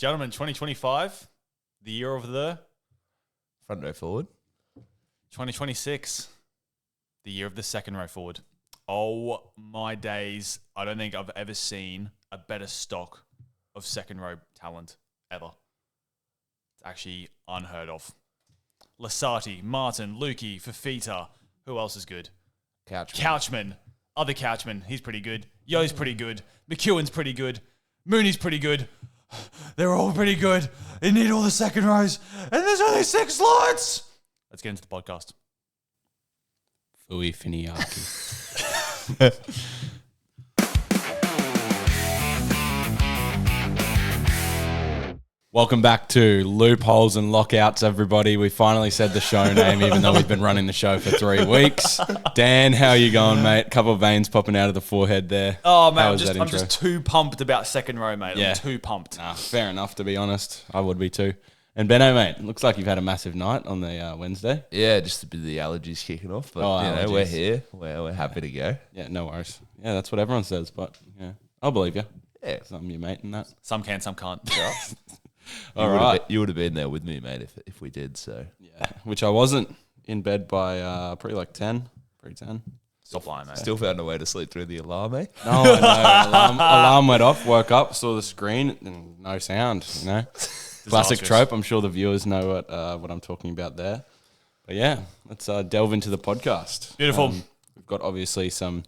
Gentlemen, 2025, the year of the... Front row forward. 2026, the year of the second row forward. Oh my days. I don't think I've ever seen a better stock of second row talent ever. It's actually unheard of. Lasati, Martin, Lukey, Fafita. Who else is good? Couchman. Other Couchman. He's pretty good. Yo's pretty good. McEwen's pretty good. Mooney's pretty good. They're all pretty good. They need all the second rows. And there's only 6 slots. Let's get into the podcast. Fui Finiaki. Welcome back to Loopholes and Lockouts, everybody. We finally said the show name, even though we've been running the show for 3 weeks. Dan, how are you going, mate? Couple of veins popping out of the forehead there. Oh, mate, I'm just too pumped about second row, mate. Yeah. I'm too pumped. Nah, fair enough, to be honest. I would be too. And Benno, mate, looks like you've had a massive night on the Wednesday. Yeah, just a bit of the allergies kicking off, but we're here. We're happy to go. Yeah, no worries. Yeah, that's what everyone says, but yeah, I'll believe you. Yeah, I'm your mate in that. Some can, some can't. All right. You would have been there with me, mate, if we did. So yeah, which I wasn't in bed by probably like 10, pre-10. Stop lying, mate. Still found a way to sleep through the alarm, eh? No, I know. Alarm went off, woke up, saw the screen, and no sound, you know. Classic trope. I'm sure the viewers know what I'm talking about there. But yeah, let's delve into the podcast. Beautiful. We've got obviously some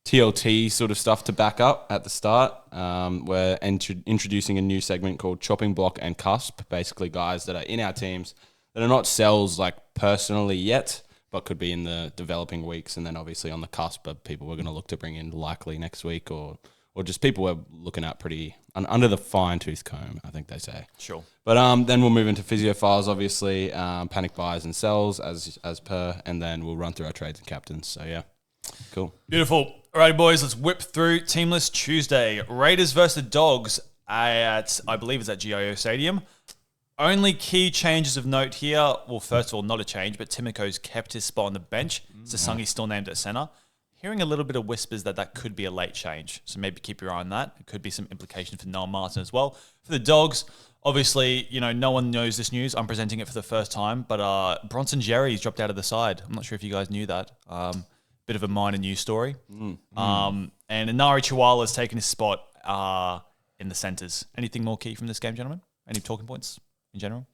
TLT sort of stuff to back up at the start. We're introducing a new segment called Chopping Block and Cusp. Basically, guys that are in our teams that are not cells like personally yet, but could be in the developing weeks, and then obviously on the cusp of people we're going to look to bring in likely next week, or just people we're looking at pretty under the fine-tooth comb, I think they say. Sure. But then we'll move into Physio Files, obviously, panic buys and sells as per, and then we'll run through our trades and captains. So yeah, cool. Beautiful. All right, boys, let's whip through Teamlist Tuesday. Raiders versus the Dogs at, I believe it's at GIO Stadium. Only key changes of note here. Well, first of all, not a change, but Timiko's kept his spot on the bench. Sasangi's still named at centre. Hearing a little bit of whispers that could be a late change. So maybe keep your eye on that. It could be some implication for Noel Martin as well. For the Dogs, obviously, no one knows this news. I'm presenting it for the first time. But Bronson Jerry's dropped out of the side. I'm not sure if you guys knew that. Bit of a minor news story. And Inari Chihuahua's taken his spot in the centres. Anything more key from this game, gentlemen? Any talking points in general?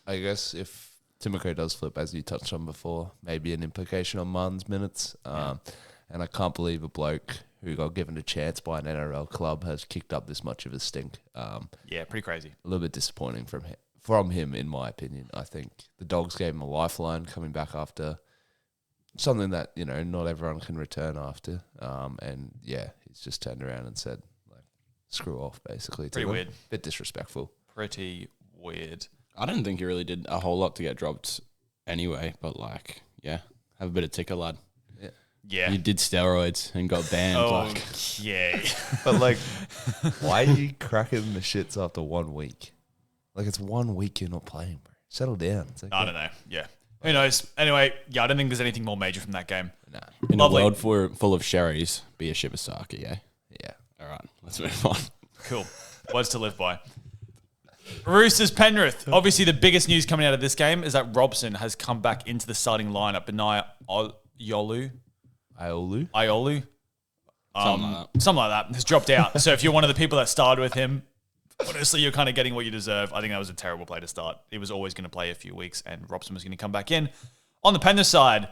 I guess if Timoko does flip, as you touched on before, maybe an implication on Martin's minutes. And I can't believe a bloke who got given a chance by an NRL club has kicked up this much of a stink. Yeah, pretty crazy. A little bit disappointing from him, in my opinion. I think the Dogs gave him a lifeline coming back after something that, not everyone can return after. And yeah, he's just turned around and said, like, screw off, basically. Pretty weird. Bit disrespectful. Pretty weird. I didn't think he really did a whole lot to get dropped anyway, but have a bit of ticker, lad. Yeah. You did steroids and got banned. Yeah. But why are you cracking the shits after 1 week? It's 1 week you're not playing, bro. Settle down. I don't know. Yeah. Who knows? Anyway, I don't think there's anything more major from that game. Nah. In a world full of sherries, be a Shibasaki, yeah? Yeah. All right, let's move on. Cool. Words to live by. Roosters Penrith. Obviously, the biggest news coming out of this game is that Robson has come back into the starting lineup. Benai Iolu. Something like that. Has dropped out. So if you're one of the people that started with him, honestly, you're kind of getting what you deserve. I think that was a terrible play to start. He was always going to play a few weeks, and Robson was going to come back in. On the Penrith side,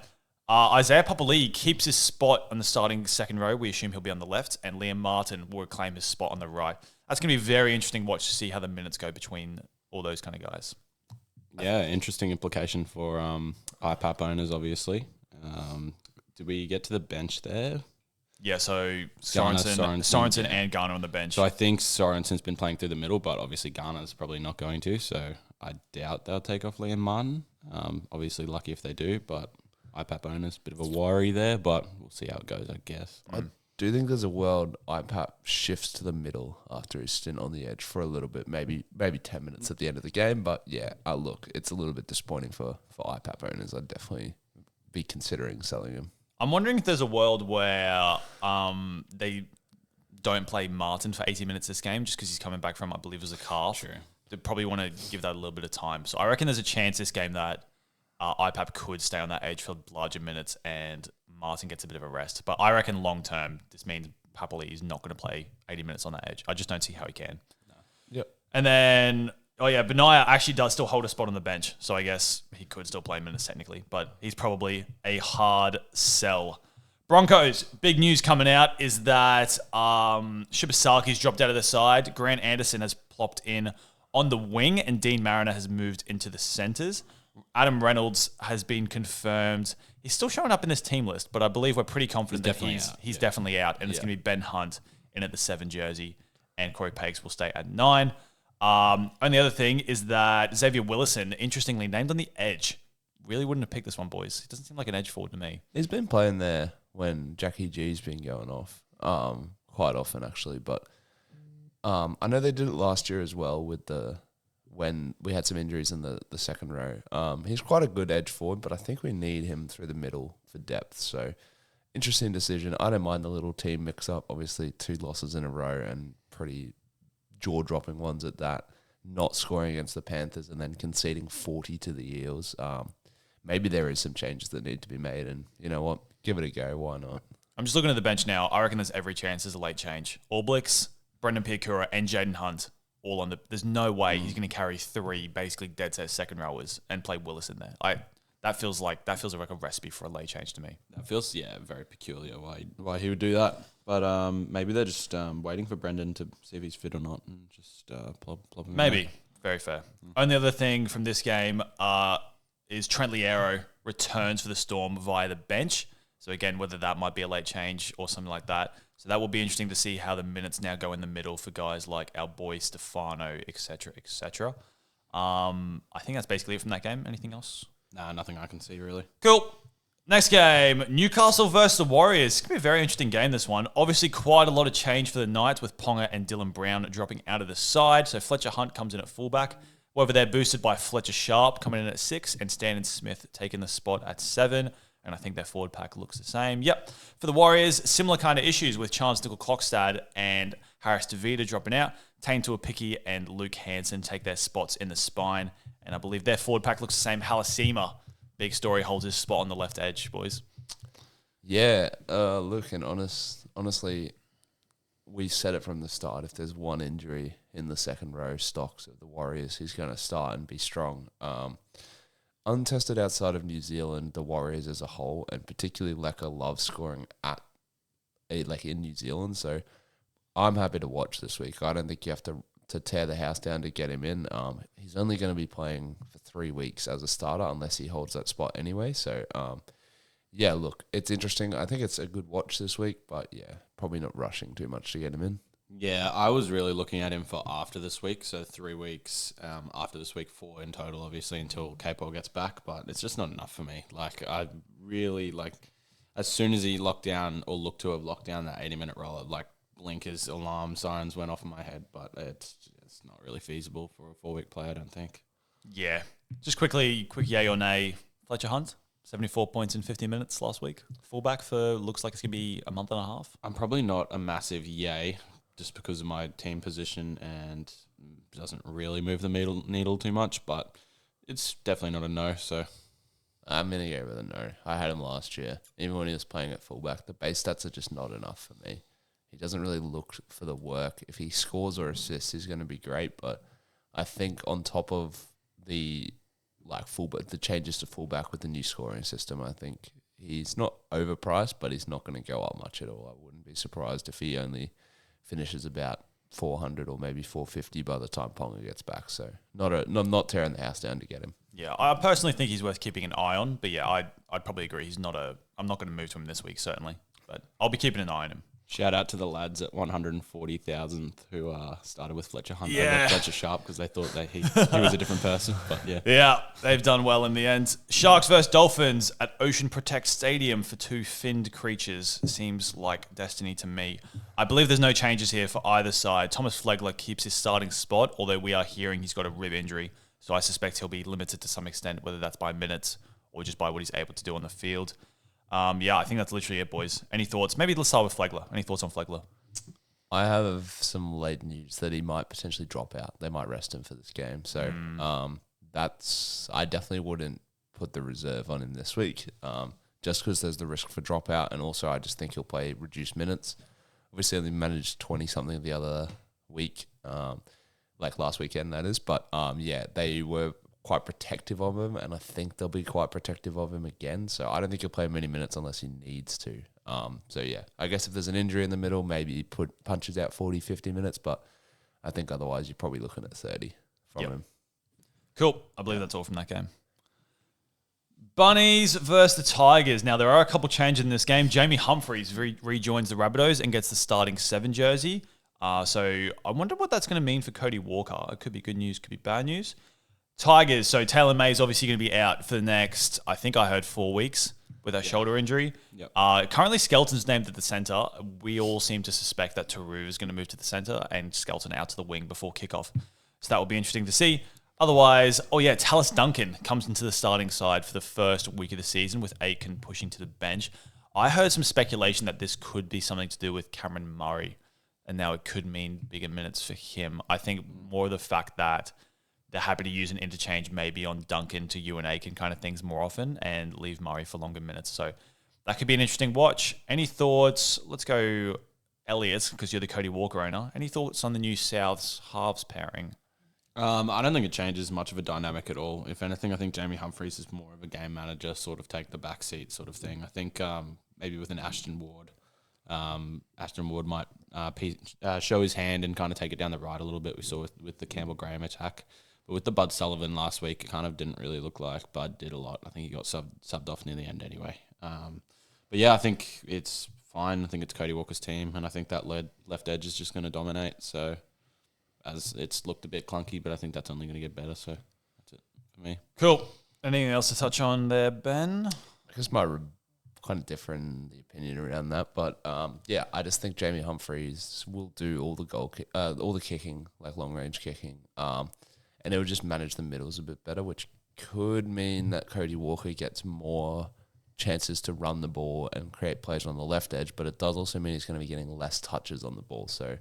Isaiah Papali'i keeps his spot on the starting second row. We assume he'll be on the left, and Liam Martin will claim his spot on the right. That's going to be very interesting watch to see how the minutes go between all those kind of guys. Yeah, interesting implication for IPAP owners, obviously. Did we get to the bench there? Yeah, so Sorensen and Garner on the bench. So I think Sorensen's been playing through the middle, but obviously Garner's probably not going to, so I doubt they'll take off Liam Martin. Obviously lucky if they do, but IPAP owners, bit of a worry there, but we'll see how it goes, I guess. I do think there's a world IPAP shifts to the middle after his stint on the edge for a little bit, maybe 10 minutes at the end of the game, but yeah, look, it's a little bit disappointing for IPAP owners. I'd definitely be considering selling him. I'm wondering if there's a world where they don't play Martin for 80 minutes this game just because he's coming back from, I believe it was a calf. Sure. They probably want to give that a little bit of time. So I reckon there's a chance this game that IPAP could stay on that edge for larger minutes and Martin gets a bit of a rest. But I reckon long term, this means Papali is not going to play 80 minutes on that edge. I just don't see how he can. No. Yep. And then, Benaya actually does still hold a spot on the bench. So I guess he could still play minutes technically, but he's probably a hard sell. Broncos, big news coming out is that Shibasaki's dropped out of the side. Grant Anderson has plopped in on the wing and Dean Mariner has moved into the centres. Adam Reynolds has been confirmed. He's still showing up in this team list, but I believe we're pretty confident that he's definitely out. And it's going to be Ben Hunt in at the 7 jersey and Corey Pakes will stay at 9. Only other thing is that Xavier Willison, interestingly named on the edge. Really wouldn't have picked this one, boys. He doesn't seem like an edge forward to me. He's been playing there when Jackie G's been going off quite often, actually. But I know they did it last year as well with when we had some injuries in the second row. He's quite a good edge forward, but I think we need him through the middle for depth. So interesting decision. I don't mind the little team mix-up. Obviously, 2 losses in a row and pretty jaw-dropping ones at that. Not scoring against the Panthers and then conceding 40 to the Eels. Maybe there is some changes that need to be made, and you know what? Give it a go. Why not? I'm just looking at the bench now. I reckon there's every chance there's a late change. Allblix, Brendan Piakura, and Jaden Hunt all on the. There's no way he's going to carry 3 basically dead set second rowers and play Willis in there. That feels like a recipe for a late change to me. That feels very peculiar why he would do that. But maybe they're just waiting for Brendan to see if he's fit or not and just plop him in Maybe. there. Very fair. Only other thing from this game is Trent Liero returns for the Storm via the bench. So again, whether that might be a late change or something like that. So that will be interesting to see how the minutes now go in the middle for guys like our boy Stefano, etc., etc. I think that's basically it from that game. Anything else? Nah, nothing I can see really. Cool. Next game, Newcastle versus the Warriors. It's going to be a very interesting game, this one. Obviously, quite a lot of change for the Knights with Ponga and Dylan Brown dropping out of the side. So Fletcher Hunt comes in at fullback. However, they're boosted by Fletcher Sharp coming in at 6 and Stan Smith taking the spot at 7. And I think their forward pack looks the same. Yep. For the Warriors, similar kind of issues with Chance Nickel-Klokstad and Harris DeVita dropping out. Tane Tuapiki and Luke Hansen take their spots in the spine. And I believe their forward pack looks the same. Halasima, big story, holds his spot on the left edge, boys. Yeah, look, and honestly, we said it from the start. If there's one injury in the second row stocks of the Warriors, he's going to start and be strong. Untested outside of New Zealand, the Warriors as a whole, and particularly Lecker, love scoring in New Zealand. So I'm happy to watch this week. I don't think you have to tear the house down to get him in. He's only going to be playing for 3 weeks as a starter unless he holds that spot anyway. So, yeah, look, it's interesting. I think it's a good watch this week, but yeah, probably not rushing too much to get him in. Yeah, I was really looking at him for after this week, so 3 weeks after this week, 4 in total, obviously, until Capo gets back, but it's just not enough for me. I really, as soon as he locked down or looked to have locked down that 80-minute roller, blinkers, alarm signs went off in my head, but it's not really feasible for a 4-week player, I don't think. Yeah. Just quick yay or nay. Fletcher Hunt, 74 points in 50 minutes last week. Fullback for looks like it's going to be a month and a half. I'm probably not a massive yay just because of my team position and doesn't really move the needle too much, but it's definitely not a no, so... I'm going to go with a no. I had him last year. Even when he was playing at fullback, the base stats are just not enough for me. He doesn't really look for the work. If he scores or assists, he's going to be great, but I think on top of the the changes to fullback with the new scoring system, I think he's not overpriced, but he's not going to go up much at all. I wouldn't be surprised if he only finishes about 400 or maybe 450 by the time Ponga gets back. So not tearing the house down to get him. Yeah, I personally think he's worth keeping an eye on, but yeah, I'd probably agree. I'm not going to move to him this week, certainly, but I'll be keeping an eye on him. Shout out to the lads at 140,000 who started with Fletcher Hunt over Fletcher Sharp because they thought that he was a different person. But yeah. Yeah, they've done well in the end. Sharks versus Dolphins at Ocean Protect Stadium for 2 finned creatures. Seems like destiny to me. I believe there's no changes here for either side. Thomas Flegler keeps his starting spot, although we are hearing he's got a rib injury. So I suspect he'll be limited to some extent, whether that's by minutes or just by what he's able to do on the field. Yeah, I think that's literally it, boys. Any thoughts? Maybe let's start with Flegler. Any thoughts on Flegler? I have some late news that he might potentially drop out. They might rest him for this game. So I definitely wouldn't put the reserve on him this week, just because there's the risk for dropout, and also I just think he'll play reduced minutes. Obviously, they managed 20-something the other week, like last weekend, that is. But they were quite protective of him, and I think they'll be quite protective of him again. So I don't think he'll play many minutes unless he needs to. I guess if there's an injury in the middle, maybe he punches out 40, 50 minutes, but I think otherwise you're probably looking at 30 from him. Cool. I believe that's all from that game. Bunnies versus the Tigers. Now, there are a couple changes in this game. Jamie Humphries rejoins the Rabbitohs and gets the starting 7 jersey. So I wonder what that's going to mean for Cody Walker. It could be good news, could be bad news. Tigers. So Taylor May's obviously going to be out for the next, I think I heard 4 weeks with a shoulder injury. Yep. Currently, Skelton's named at the centre. We all seem to suspect that Taru is going to move to the centre and Skelton out to the wing before kickoff. So that will be interesting to see. Otherwise, Tallis Duncan comes into the starting side for the first week of the season with Aiken pushing to the bench. I heard some speculation that this could be something to do with Cameron Murray, and now it could mean bigger minutes for him. I think more of the fact that they're happy to use an interchange maybe on Duncan to Ewan Aiken kind of things more often and leave Murray for longer minutes. So that could be an interesting watch. Any thoughts? Let's go Elliot, because you're the Cody Walker owner. Any thoughts on the new Souths halves pairing? I don't think it changes much of a dynamic at all. If anything, I think Jamie Humphries is more of a game manager, sort of take the back seat sort of thing. I think maybe with an Ashton Ward might show his hand and kind of take it down the right a little bit. We saw with the Campbell Graham attack. But with the Bud Sullivan last week, it kind of didn't really look like Bud did a lot. I think he got subbed off near the end anyway. But yeah, I think it's fine. I think it's Cody Walker's team, and I think that left edge is just going to dominate. So as it's looked a bit clunky, but I think that's only going to get better. So that's it for me. Cool. Anything else to touch on there, Ben? I guess my kind of different the opinion around that, but I just think Jamie Humphries will do all the all the kicking, like long range kicking, and it will just manage the middles a bit better, which could mean that Cody Walker gets more chances to run the ball and create plays on the left edge, but it does also mean he's going to be getting less touches on the ball. So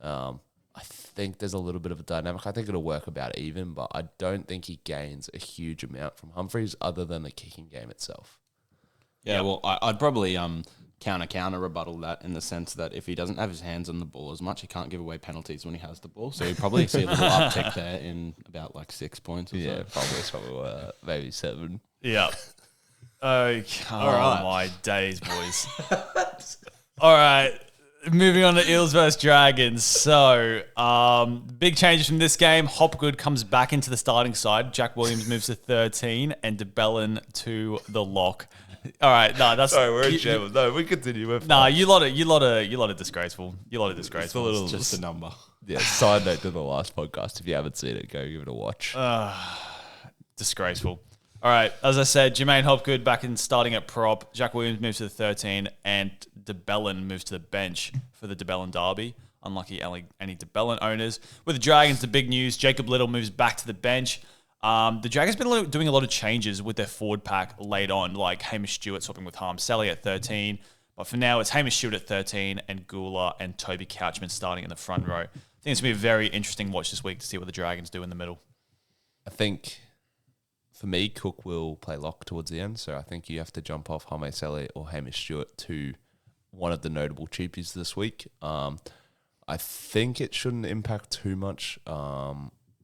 I think there's a little bit of a dynamic. I think it'll work about even, but I don't think he gains a huge amount from Humphries other than the kicking game itself. Yeah, well, I'd probably counter rebuttal that in the sense that if he doesn't have his hands on the ball as much, he can't give away penalties when he has the ball. So you'd probably see a little uptick there in about like 6 points or so. Probably maybe 7. Yeah. Okay. All right. My days, boys. All right. Moving on to Eels versus Dragons. So, big changes from this game. Hopgood comes back into the starting side. Jack Williams moves to 13 and DeBellin to the lock. All right, no, that's Sorry, we're in jail. No, we continue. you lot are disgraceful. You lot are disgraceful. It's just a number. Yeah, side note to the last podcast. If you haven't seen it, go give it a watch. Disgraceful. All right, as I said, Jermaine Hopgood back in starting at prop. Jack Williams moves to the 13, and DeBellin moves to the bench for the DeBellin derby. Unlucky any DeBellin owners. With the Dragons, the big news: Jacob Little moves back to the bench. The Dragons been doing a lot of changes with their forward pack late on, like Hamish Stewart swapping with Harm Sally at 13. But for now, it's Hamish Stewart at 13 and Gula and Toby Couchman starting in the front row. I think it's going to be a very interesting watch this week to see what the Dragons do in the middle. I think, for me, Cook will play lock towards the end, so I think you have to jump off Harm Sally or Hamish Stewart to one of the notable cheapies this week. I think it shouldn't impact too much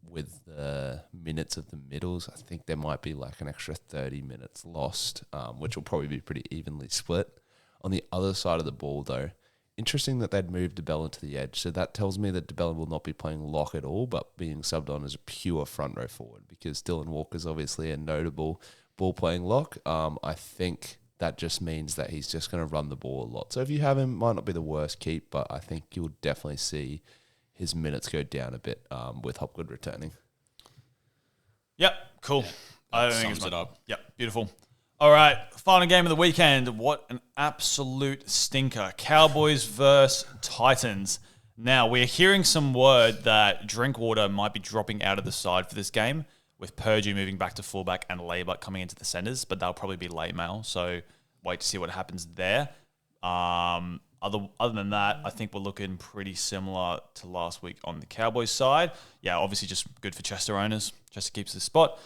with the minutes of the middles. I think there might be like an extra 30 minutes lost, which will probably be pretty evenly split. On the other side of the ball, though, interesting that they'd moved DeBellin to the edge. So that tells me that DeBellin will not be playing lock at all, but being subbed on as a pure front row forward, because Dylan Walker's obviously a notable ball-playing lock. I think that just means that he's just going to run the ball a lot. So if you have him, might not be the worst keep, but I think you'll definitely see his minutes go down a bit with Hopgood returning. Yep, cool. Yeah, I don't think sums it's it up. Yep, beautiful. All right, final game of the weekend. What an absolute stinker. Cowboys versus Titans. Now, we're hearing some word that Drinkwater might be dropping out of the side for this game, with Purdue moving back to fullback and Laybutt coming into the centres, but that'll probably be late mail, so wait to see what happens there. Other than that, I think we're looking pretty similar to last week on the Cowboys side. Yeah, obviously just good for Chester owners. Chester keeps his spot.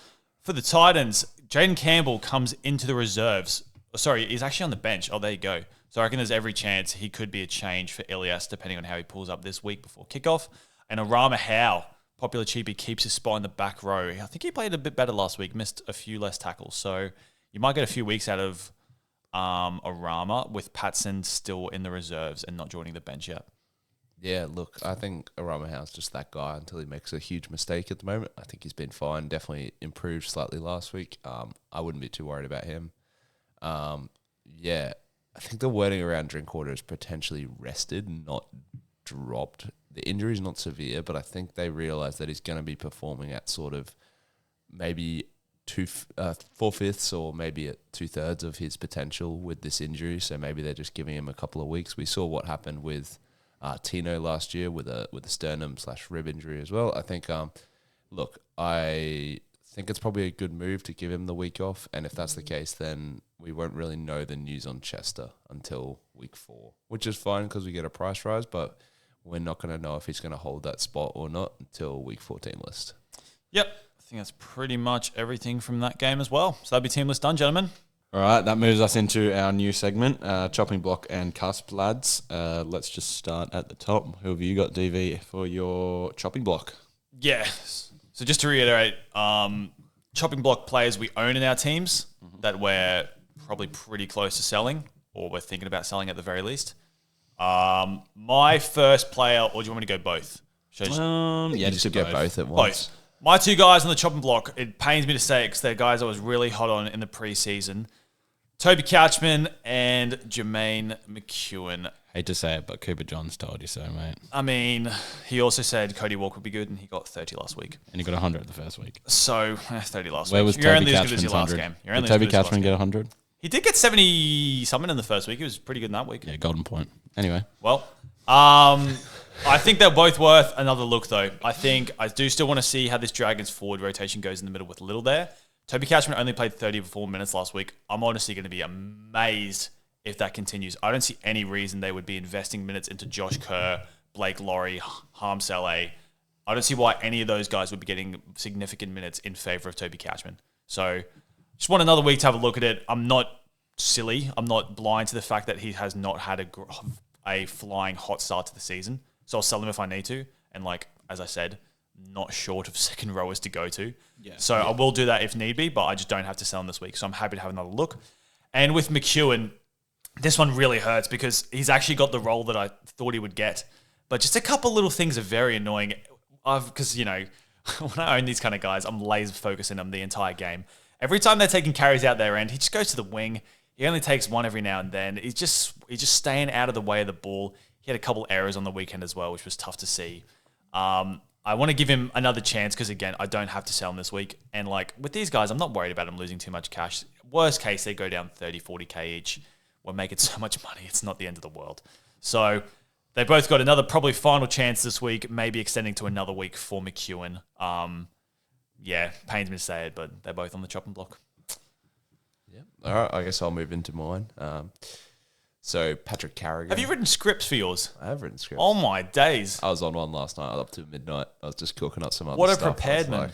For the Titans, Jaden Campbell comes into the reserves. Sorry, he's actually on the bench. Oh, there you go. So I reckon there's every chance he could be a change for Ilias, depending on how he pulls up this week before kickoff. And Arama Howe, popular cheapie, keeps his spot in the back row. I think he played a bit better last week, missed a few less tackles. So you might get a few weeks out of Arama with Patson still in the reserves and not joining the bench yet. Yeah, look, I think Arama Howe's just that guy until he makes a huge mistake at the moment. I think he's been fine. Definitely improved slightly last week. I wouldn't be too worried about him. Yeah, I think the wording around Drinkwater is potentially rested, not dropped. The injury's not severe, but I think they realise that he's going to be performing at sort of maybe 4/5 or maybe at 2/3 of his potential with this injury. So maybe they're just giving him a couple of weeks. We saw what happened with Tino last year with a sternum/rib injury as well. I think, look, I think it's probably a good move to give him the week off. And if that's the case, then we won't really know the news on Chester until week 4, which is fine because we get a price rise, but we're not going to know if he's going to hold that spot or not until week 14 list. Yep. I think that's pretty much everything from that game as well. So that'd be team list done, gentlemen. All right, that moves us into our new segment, chopping block and cusp, lads. Let's just start at the top. Who have you got, DV, for your chopping block? Yeah. So just to reiterate, chopping block players we own in our teams that we're probably pretty close to selling, or we're thinking about selling at the very least. My first player, or do you want me to go both? Yeah, just get both at once. Both. My two guys on the chopping block, it pains me to say it because they're guys I was really hot on in the preseason. Toby Couchman and Jermaine McEwen. Hate to say it, but Cooper Johns told you so, mate. I mean, he also said Cody Walker would be good, and he got 30 last week. And he got 100 the first week. So, 30 last Where week. was You're Toby only as good as your last 100? game. Did Toby Couchman get 100? He did get 70-something in the first week. He was pretty good in that week. Yeah, golden point. Anyway. Well, I think they're both worth another look, though. I do still want to see how this Dragons forward rotation goes in the middle with Little there. Toby Couchman only played 34 minutes last week. I'm honestly going to be amazed if that continues. I don't see any reason they would be investing minutes into Josh Kerr, Blake Laurie, Harm Saleh. I don't see why any of those guys would be getting significant minutes in favour of Toby Couchman. So just want another week to have a look at it. I'm not silly. I'm not blind to the fact that he has not had a flying hot start to the season. So I'll sell him if I need to. And as I said, not short of second rowers to go to. Yeah. So I will do that if need be, but I just don't have to sell him this week. So I'm happy to have another look. And with McEwen, this one really hurts because he's actually got the role that I thought he would get. But just a couple little things are very annoying. Because, when I own these kind of guys, I'm laser focusing on the entire game. Every time they're taking carries out their end, he just goes to the wing. He only takes one every now and then. He's just staying out of the way of the ball. He had a couple errors on the weekend as well, which was tough to see. I want to give him another chance because, again, I don't have to sell him this week. And, with these guys, I'm not worried about him losing too much cash. Worst case, they go down 30, 40K each. We're making so much money. It's not the end of the world. So they both got another probably final chance this week, maybe extending to another week for McEwen. Pains me to say it, but they're both on the chopping block. Yeah. All right, I guess I'll move into mine. So Patrick Carrigan. Have you written scripts for yours? I have written scripts. Oh my days! I was on one last night up to midnight. I was just cooking up some other stuff. What a stuff. prepared man!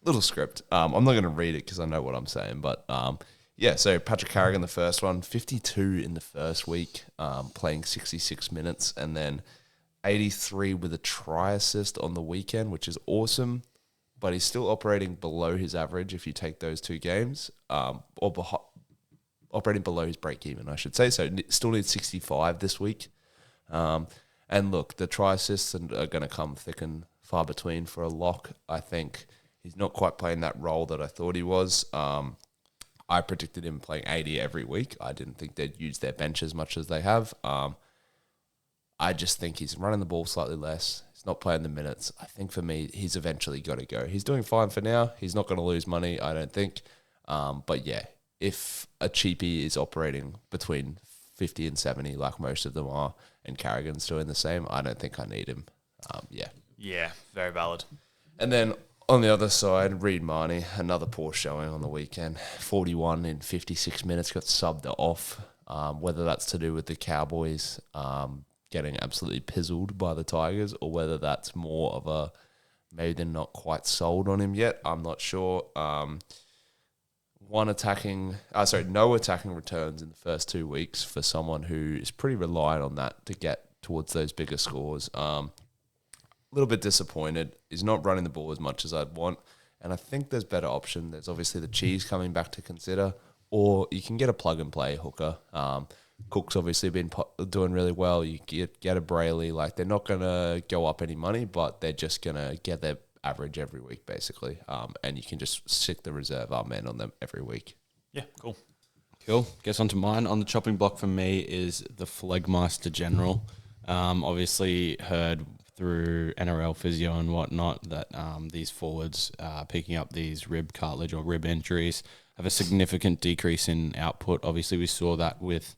Little script. I'm not going to read it because I know what I'm saying, but so Patrick Carrigan, the first one, 52 in the first week, playing 66 minutes, and then 83 with a try assist on the weekend, which is awesome. But he's still operating below his average if you take those two games, operating below his break even, I should say. So still needs 65 this week. And look, the try assists are going to come thick and far between for a lock. I think he's not quite playing that role that I thought he was. I predicted him playing 80 every week. I didn't think they'd use their bench as much as they have. I just think he's running the ball slightly less. He's not playing the minutes. I think for me, he's eventually got to go. He's doing fine for now. He's not going to lose money, I don't think. But yeah, if a cheapie is operating between 50 and 70, like most of them are, and Carrigan's doing the same, I don't think I need him. Yeah, very valid. And then on the other side, Reid Marnie, another poor showing on the weekend. 41 in 56 minutes, got subbed off. whether that's to do with the Cowboys getting absolutely pizzled by the Tigers, or whether that's more of a maybe they're not quite sold on him yet. I'm not sure. No attacking returns in the first 2 weeks for someone who is pretty reliant on that to get towards those bigger scores. A little bit disappointed. He's not running the ball as much as I'd want. And I think there's better option. There's obviously the Cheese coming back to consider, or you can get a plug-and-play hooker. Cook's obviously been doing really well. You get a Brayley. Like, they're not going to go up any money, but they're just going to get their average every week, basically. And you can just stick the reserve man on them every week. Yeah, cool. Guess onto mine. On the chopping block for me is the Phlegmeister General. Obviously heard through NRL physio and whatnot that these forwards picking up these rib cartilage or rib injuries have a significant decrease in output. Obviously, we saw that with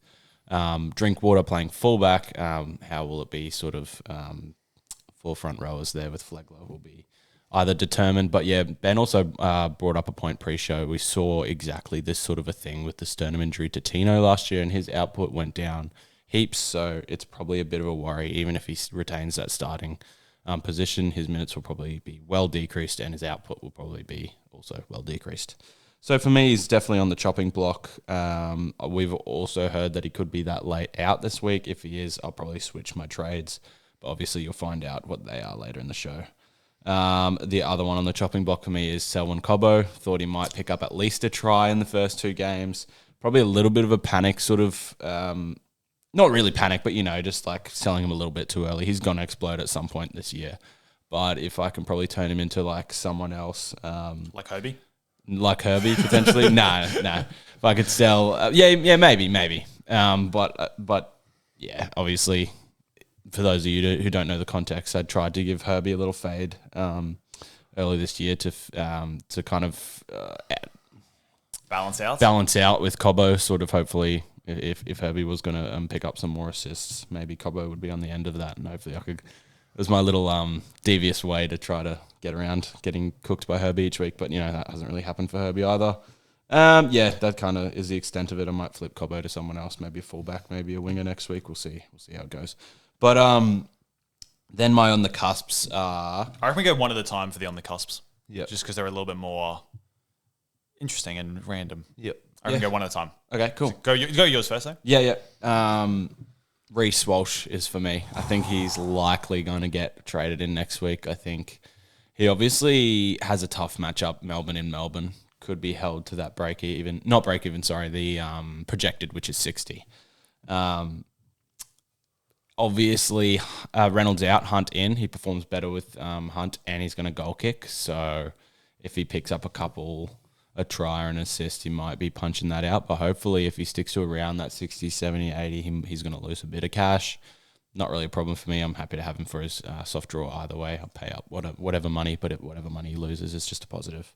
Drinkwater playing fullback. How will it be sort of forefront rowers there with Flegler will be either determined. But yeah, Ben also brought up a point pre-show. We saw exactly this sort of a thing with the sternum injury to Tino last year, and his output went down heaps. So it's probably a bit of a worry. Even if he retains that starting position, his minutes will probably be well decreased, and his output will probably be also well decreased. So for me, he's definitely on the chopping block. We've also heard that he could be that late out this week. If he is, I'll probably switch my trades. But obviously, you'll find out what they are later in the show. The other one on the chopping block for me is Selwyn Cobbo. Thought he might pick up at least a try in the first 2 games. Probably a little bit of a panic sort of, not really panic, but, just like selling him a little bit too early. He's going to explode at some point this year. But if I can probably turn him into like someone else. Like Herbie? Like Herbie, potentially. No. If I could sell, maybe. But yeah, obviously, for those of you who don't know the context, I tried to give Herbie a little fade early this year to kind of balance out with Cobbo. Sort of, hopefully, if Herbie was going to pick up some more assists, maybe Cobbo would be on the end of that, and hopefully I could. It was my little devious way to try to get around getting cooked by Herbie each week, but that hasn't really happened for Herbie either. That kind of is the extent of it. I might flip Cobbo to someone else, maybe a fullback, maybe a winger next week. We'll see how it goes. But then my on the cusps are... I reckon we go one at a time for the on the cusps. Yeah. Just because they're a little bit more interesting and random. Yep. I can go one at a time. Okay, cool. So go yours first, though. Yeah. Reece Walsh is for me. I think he's likely going to get traded in next week. I think he obviously has a tough matchup. Melbourne in Melbourne could be held to that the projected, which is 60. Obviously, Reynolds out, Hunt in. He performs better with Hunt, and he's going to goal kick. So if he picks up a try or an assist, he might be punching that out. But hopefully, if he sticks to around that 60, 70, 80, he's going to lose a bit of cash. Not really a problem for me. I'm happy to have him for his soft draw either way. I'll pay up whatever money, but whatever money he loses is just a positive.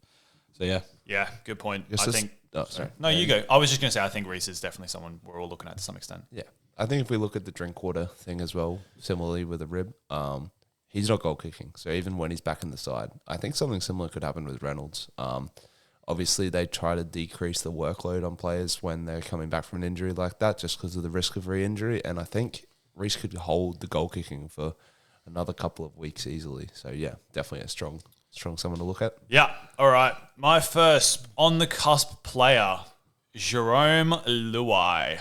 So, yeah. Yeah, good point. Yes, I think... Oh, sorry. No, you go. I was just going to say, I think Reece is definitely someone we're all looking at to some extent. Yeah. I think if we look at the Drinkwater thing as well, similarly with a rib, he's not goal kicking. So even when he's back in the side, I think something similar could happen with Reynolds. Obviously, they try to decrease the workload on players when they're coming back from an injury like that just because of the risk of re-injury. And I think Reece could hold the goal kicking for another couple of weeks easily. So, yeah, definitely a strong someone to look at. Yeah. All right. My first on the cusp player, Jerome Luai.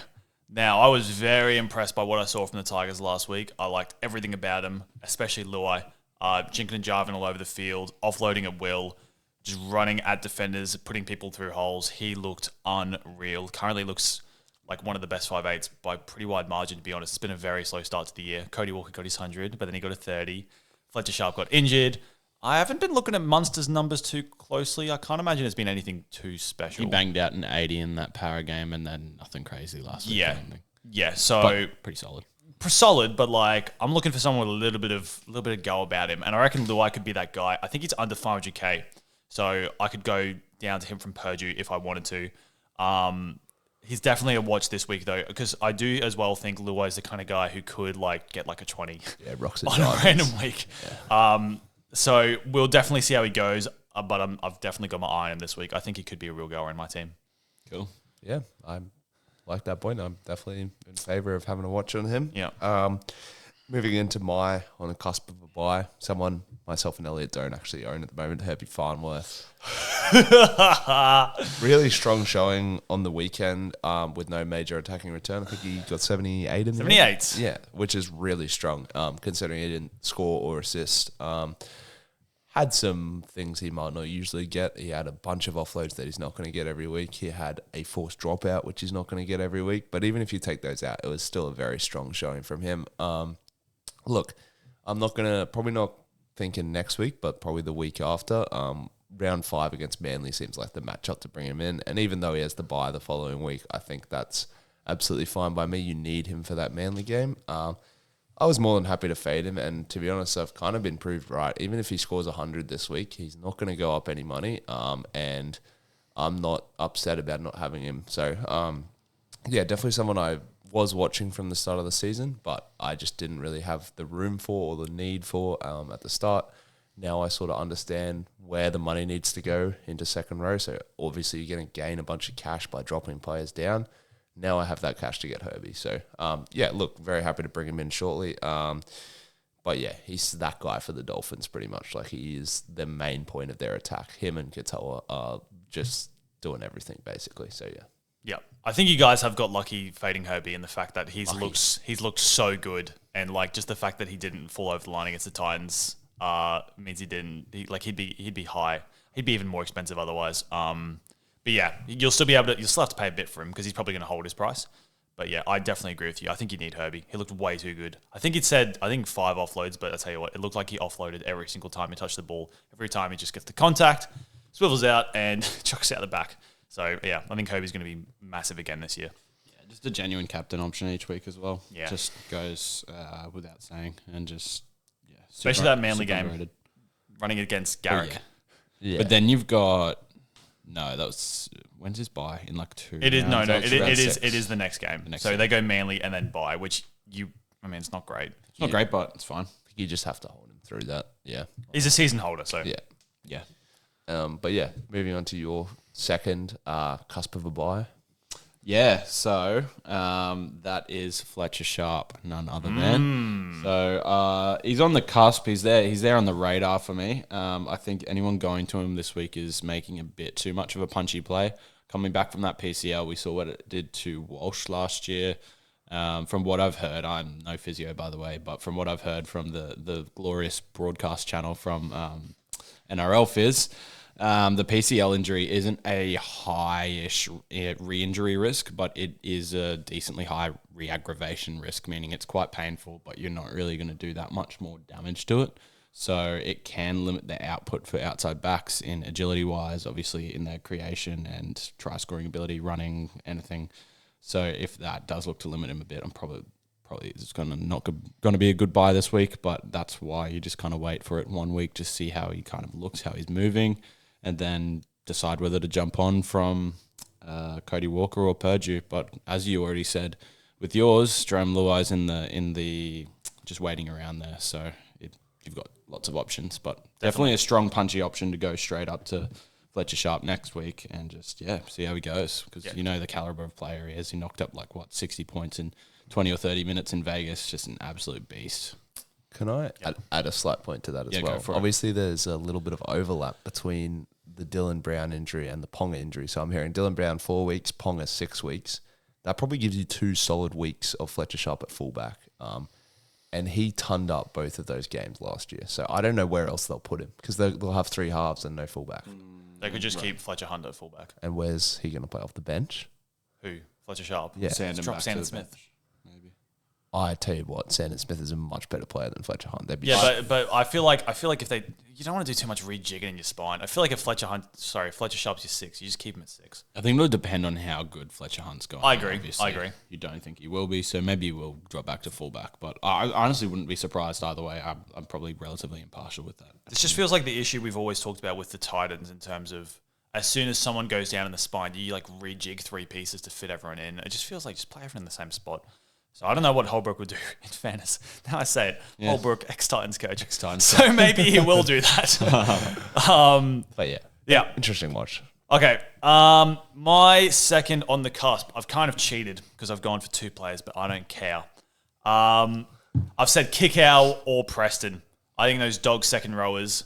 Now, I was very impressed by what I saw from the Tigers last week. I liked everything about him, especially Luai. Jinking and jiving all over the field, offloading at will, just running at defenders, putting people through holes. He looked unreal. Currently looks like one of the best 5'8" by a pretty wide margin, to be honest. It's been a very slow start to the year. Cody Walker got his 100, but then he got a 30. Fletcher Sharp got injured. I haven't been looking at Munster's numbers too closely. I can't imagine it's been anything too special. He banged out an 80 in that para game and then nothing crazy last week. Yeah. So but pretty solid. Solid, but like I'm looking for someone with a little bit of go about him, and I reckon Luai could be that guy. I think he's under 500k, so I could go down to him from Purdue if I wanted to. He's definitely a watch this week though, because I do as well think Luai is the kind of guy who could like get like a 20 rocks on a random week. Yeah. So we'll definitely see how he goes, but I've definitely got my eye on him this week. I think he could be a real goer in my team. Cool. Yeah, I'm like that point. I'm definitely in favour of having a watch on him. Yeah. Moving into my on the cusp of a buy, someone myself and Elliot don't actually own at the moment, Herbie Farnworth. Really strong showing on the weekend with no major attacking return. I think he got 78 in the 78. game. Yeah, which is really strong considering he didn't score or assist. Had some things he might not usually get. He had a bunch of offloads that he's not going to get every week. He had a forced dropout, which he's not going to get every week. But even if you take those out, it was still a very strong showing from him. Look, I'm not going to, probably not thinking next week, but probably the week after. Round 5 against Manly seems like the matchup to bring him in. And even though he has the bye the following week, I think that's absolutely fine by me. You need him for that Manly game. I was more than happy to fade him, and to be honest, I've kind of been proved right. Even if he scores 100 this week, he's not going to go up any money, and I'm not upset about not having him. So, yeah, definitely someone I was watching from the start of the season, but I just didn't really have the room for or the need for at the start. Now I sort of understand where the money needs to go into second row, so obviously you're going to gain a bunch of cash by dropping players down. Now I have that cash to get Herbie. So, yeah, look, very happy to bring him in shortly. But, yeah, he's that guy for the Dolphins pretty much. Like, he is the main point of their attack. Him and Katoa are just doing everything, basically. So, yeah. Yeah. I think you guys have got lucky fading Herbie in the fact that he's looked so good. And, like, just the fact that he didn't fall over the line against the Titans means he'd be high. He'd be even more expensive otherwise. But yeah, you'll still have to pay a bit for him because he's probably going to hold his price. But yeah, I definitely agree with you. I think you need Herbie. He looked way too good. I think 5 offloads, but I tell you what, it looked like he offloaded every single time he touched the ball. Every time he just gets the contact, swivels out, and chucks out the back. So yeah, I think Herbie's going to be massive again this year. Yeah, just a genuine captain option each week as well. Yeah. Just goes without saying, and just, yeah. Especially that Manly game, running against Garrick. Yeah. But then you've got... No, that was when's his bye in like 2. It is rounds? it is the next game. next So game. they go Manly and then bye, which it's not great. It's not great, but it's fine. You just have to hold him through that. Yeah. He's a season holder, so Yeah. Yeah. But, yeah, moving on to your second cusp of a buy. Yeah, so that is Fletcher Sharp, none other than. So he's on the cusp. He's there on the radar for me. I think anyone going to him this week is making a bit too much of a punchy play. Coming back from that PCL, we saw what it did to Walsh last year. From what I've heard, I'm no physio, by the way, but from what I've heard from the glorious broadcast channel from NRL Fizz, the PCL injury isn't a high-ish re-injury risk, but it is a decently high re-aggravation risk, meaning it's quite painful, but you're not really going to do that much more damage to it. So it can limit the output for outside backs in agility-wise, obviously in their creation and try-scoring ability, running, anything. So if that does look to limit him a bit, I'm probably it's not going to be a good buy this week, but that's why you just kind of wait for it 1 week to see how he kind of looks, how he's moving, and then decide whether to jump on from Cody Walker or Purdue. But as you already said, with yours, Strom Luai's in the just waiting around there. So you've got lots of options, but definitely a strong punchy option to go straight up to Fletcher Sharp next week and just, see how he goes. Because you know the caliber of player he is. He knocked up 60 points in 20 or 30 minutes in Vegas. Just an absolute beast. Can I add a slight point to that as well? Go for it. Obviously, there's a little bit of overlap between the Dylan Brown injury and the Ponga injury. So I'm hearing Dylan Brown 4 weeks, Ponga 6 weeks. That probably gives you 2 solid weeks of Fletcher Sharp at fullback. And he tonned up both of those games last year. So I don't know where else they'll put him because they'll have 3 halves and no fullback. they could just keep Fletcher Hunt at fullback. And where's he going to play off the bench? Who? Fletcher Sharp? Yeah. Drop Sandon Smith. Maybe. I tell you what, Sandon Smith is a much better player than Fletcher Hunt. But I feel like if you don't want to do too much rejigging in your spine. I feel like if Fletcher Sharp's your 6, you just keep him at 6. I think it'll depend on how good Fletcher Hunt's going. I agree. Obviously. I agree. You don't think he will be, so maybe he will drop back to fullback. But I honestly wouldn't be surprised either way. I'm probably relatively impartial with that. This just feels like the issue we've always talked about with the Titans in terms of as soon as someone goes down in the spine, you rejig 3 pieces to fit everyone in. It just feels like just play everyone in the same spot. So I don't know what Holbrook would do, in fairness. Now I say it, Holbrook, ex-Titans coach. Ex-Titans so maybe he will do that. But Yeah. interesting watch. Okay. My second on the cusp. I've kind of cheated because I've gone for 2 players, but I don't care. I've said Kickow or Preston. I think those Dogs second rowers.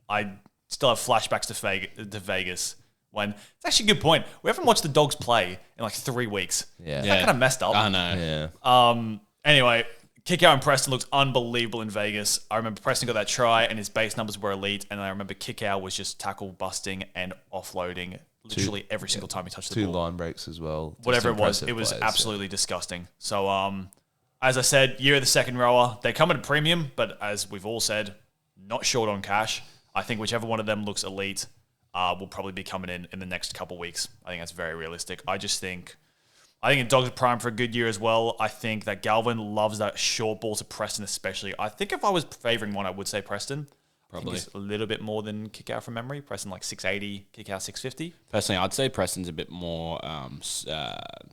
I still have flashbacks to Vegas. When it's actually a good point. We haven't watched the Dogs play in like 3 weeks. Yeah. That kind of messed up. I know. Yeah. Anyway, Kickout and Preston looked unbelievable in Vegas. I remember Preston got that try and his base numbers were elite. And I remember Kickout was just tackle busting and offloading literally every single time he touched the 2 ball. line breaks as well. Just Whatever it was impressive players, absolutely disgusting. So, as I said, year of the second rower. They come at a premium, but as we've all said, not short on cash. I think whichever one of them looks elite will probably be coming in the next couple weeks. I think that's very realistic. I think Dogs are primed for a good year as well. I think that Galvin loves that short ball to Preston especially. I think if I was favouring one, I would say Preston. Probably. I think it's a little bit more than Kickout from memory. Preston like 680, Kickout 650. Personally, I'd say Preston's a bit more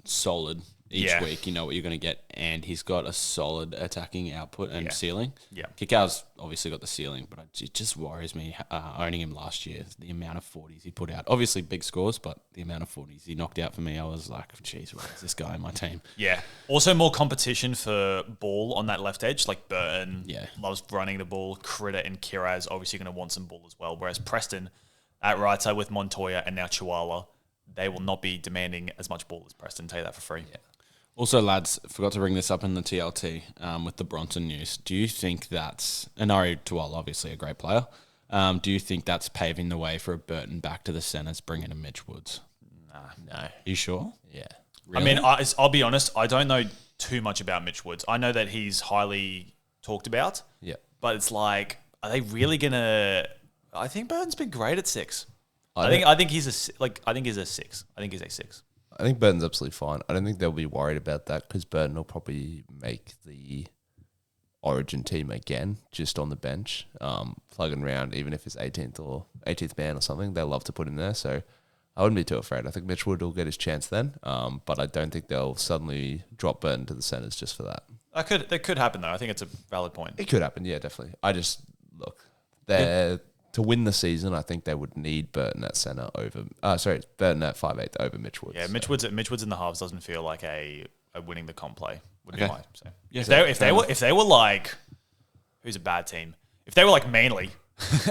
solid each week. You know what you're going to get, and he's got a solid attacking output and ceiling. Yeah. Kickout's obviously got the ceiling, but it just worries me owning him last year. The amount of 40s he put out. Obviously big scores, but the amount of 40s he knocked out for me, I was like, geez, where is this guy in my team? Yeah. Also more competition for ball on that left edge. Like Burton loves running the ball. Critter and Kira is obviously going to want some ball as well. Whereas Preston at right side with Montoya and now Chihuahua, they will not be demanding as much ball as Preston. Tell you that for free. Yeah. Also, lads, forgot to bring this up in the TLT with the Bronson news. Do you think that's Anari Tuwal, obviously a great player? Do you think that's paving the way for a Burton back to the centres, bringing a Mitch Woods? No. You sure? Yeah. Really? I mean, I'll be honest. I don't know too much about Mitch Woods. I know that he's highly talked about. Yeah. But it's like, are they really gonna? I think Burton's been great at 6. I think he's a 6. I think he's a 6. I think Burton's absolutely fine. I don't think they'll be worried about that because Burton will probably make the Origin team again, just on the bench, plugging around, even if it's 18th man or something. They'll love to put him there, so I wouldn't be too afraid. I think Mitch Wood will get his chance then, but I don't think they'll suddenly drop Burton to the centres just for that. That could happen, though. I think it's a valid point. It could happen, yeah, definitely. To win the season, I think they would need Burton at centre over. Burton at 5'8" over Mitch Woods. Yeah, Mitch Woods in the halves doesn't feel like a winning the comp play. Would be Okay. my say. Yeah, If they were like, who's a bad team? If they were like Manly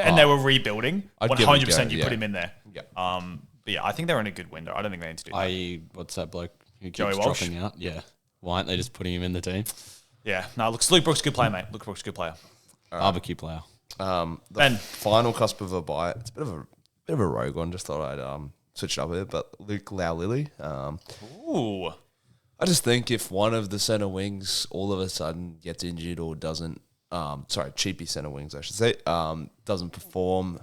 and they were rebuilding, I'd give it a 100% go, you yeah. put him in there. Yep. But yeah, I think they're in a good window. I don't think they need to do that. What's that bloke who Joey keeps Walsh? dropping out? Yeah. Why aren't they just putting him in the team? Yeah, no. Look, Luke Brooks, good player, mate. Luke Brooks, good player. Barbecue player. Ben. Final cusp of a bye. It's a bit of a rogue one. Just thought I'd switch it up a bit. But Luke Laulili. Ooh. I just think if one of the centre wings all of a sudden gets injured or doesn't, cheapy centre wings I should say, doesn't perform,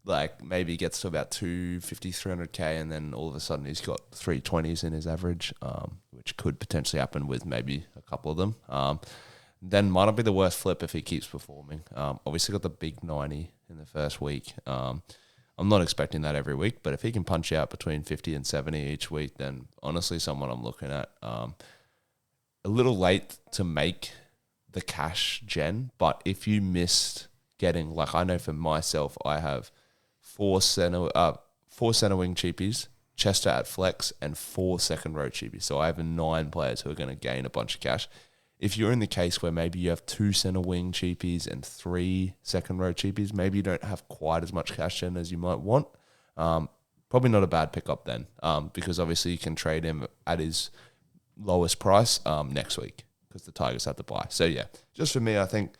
like maybe gets to about 250, 300k, and then all of a sudden he's got 320s in his average, which could potentially happen with maybe a couple of them. Then might not be the worst flip if he keeps performing. Obviously got the big 90 in the first week. I'm not expecting that every week, but if he can punch out between 50 and 70 each week, then honestly someone I'm looking at. A little late to make the cash gen, but if you missed getting, like I know for myself, I have 4 center wing cheapies, Chester at flex, and 4 second row cheapies. So I have 9 players who are going to gain a bunch of cash. If you're in the case where maybe you have 2 center wing cheapies and 3 second row cheapies, maybe you don't have quite as much cash gen as you might want. Probably not a bad pickup then, because obviously you can trade him at his lowest price next week because the Tigers have to buy. So yeah, just for me, I think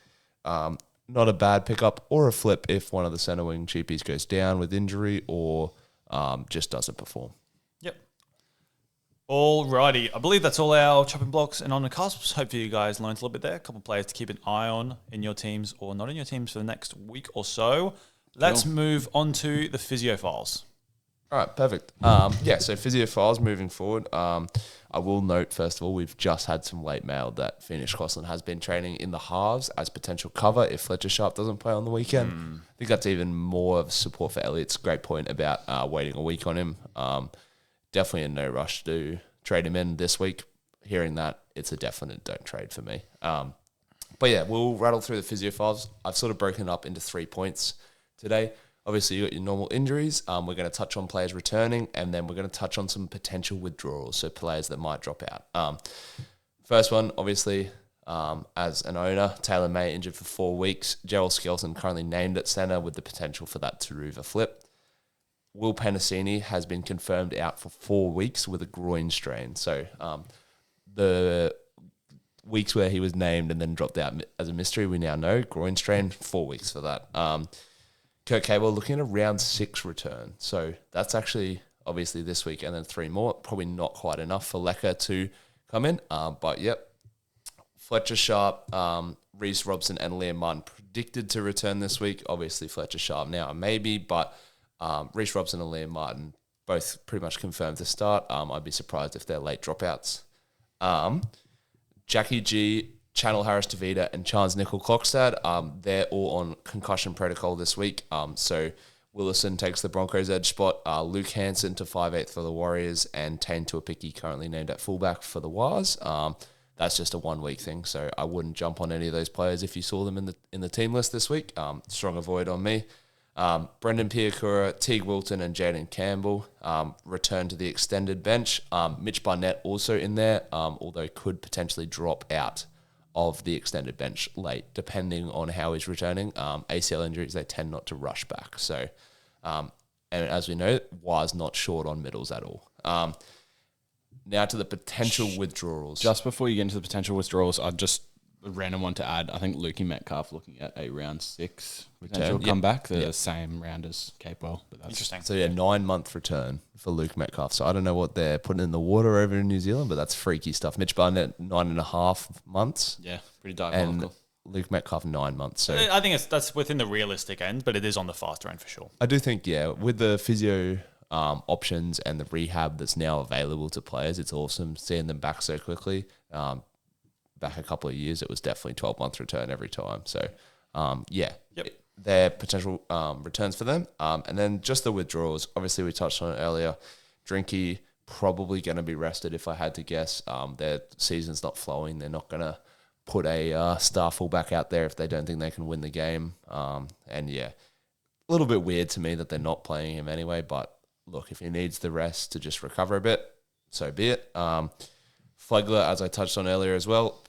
not a bad pickup or a flip if one of the center wing cheapies goes down with injury or just doesn't perform. Yep. Alrighty. I believe that's all our chopping blocks and on the cusps. Hopefully you guys learned a little bit there. A couple of players to keep an eye on in your teams or not in your teams for the next week or so. Let's move on to the Physio Files. All right, perfect. So Physio Files moving forward. I will note, first of all, we've just had some late mail that Phoenix Crossland has been training in the halves as potential cover if Fletcher Sharp doesn't play on the weekend. I think that's even more of support for Elliott's great point about waiting a week on him. Definitely in no rush to trade him in this week. Hearing that, it's a definite don't trade for me. But yeah, we'll rattle through the Physio Files. I've sort of broken it up into 3 points today. Obviously, you got your normal injuries. We're going to touch on players returning, and then we're going to touch on some potential withdrawals, so players that might drop out. First one, obviously, as an owner, Taylor May injured for 4 weeks. Gerald Skelton currently named at centre with the potential for that Taruva flip. Will Penasini has been confirmed out for 4 weeks with a groin strain. So the weeks where he was named and then dropped out as a mystery, we now know. Groin strain, 4 weeks for that. Kurt Cable looking at a round 6 return. So that's actually obviously this week and then 3 more. Probably not quite enough for Lecker to come in. But yep. Fletcher Sharp, Reece Robson and Liam Martin predicted to return this week. Obviously Fletcher Sharp now maybe, but Reece Robson and Liam Martin both pretty much confirmed to start. I'd be surprised if they're late dropouts. Jackie G, Channel Harris Tavita and Chance Nickel-Klokstad, they're all on concussion protocol this week. So Willison takes the Broncos edge spot. Luke Hansen to 5'8" for the Warriors, and Tane Tuapiki currently named at fullback for the Wars. That's just a 1 week thing, so I wouldn't jump on any of those players if you saw them in the team list this week. Strong avoid on me. Brendan Piakura, Teague Wilton and Jaden Campbell return to the extended bench. Mitch Barnett also in there, although could potentially drop out of the extended bench late, depending on how he's returning. ACL injuries, they tend not to rush back. So, and as we know, was not short on middles at all. Now to the potential withdrawals. Just before you get into the potential withdrawals, I'd just a random one to add. I think Lukey Metcalf looking at a round 6 potential comeback, the same round as Capewell. But that's Interesting. So 9-month return for Luke Metcalf. So I don't know what they're putting in the water over in New Zealand, but that's freaky stuff. Mitch Barnett 9.5 months. Yeah, pretty diabolical. And Luke Metcalf 9 months. So I think that's within the realistic end, but it is on the faster end for sure. I do think, with the physio options and the rehab that's now available to players, it's awesome seeing them back so quickly. Back a couple of years, it was definitely 12-month return every time. So, they're potential returns for them. And then just the withdrawals. Obviously, we touched on it earlier. Drinky probably going to be rested if I had to guess. Their season's not flowing. They're not going to put a star fullback out there if they don't think they can win the game. A little bit weird to me that they're not playing him anyway. But look, if he needs the rest to just recover a bit, so be it. Flegler, as I touched on earlier as well,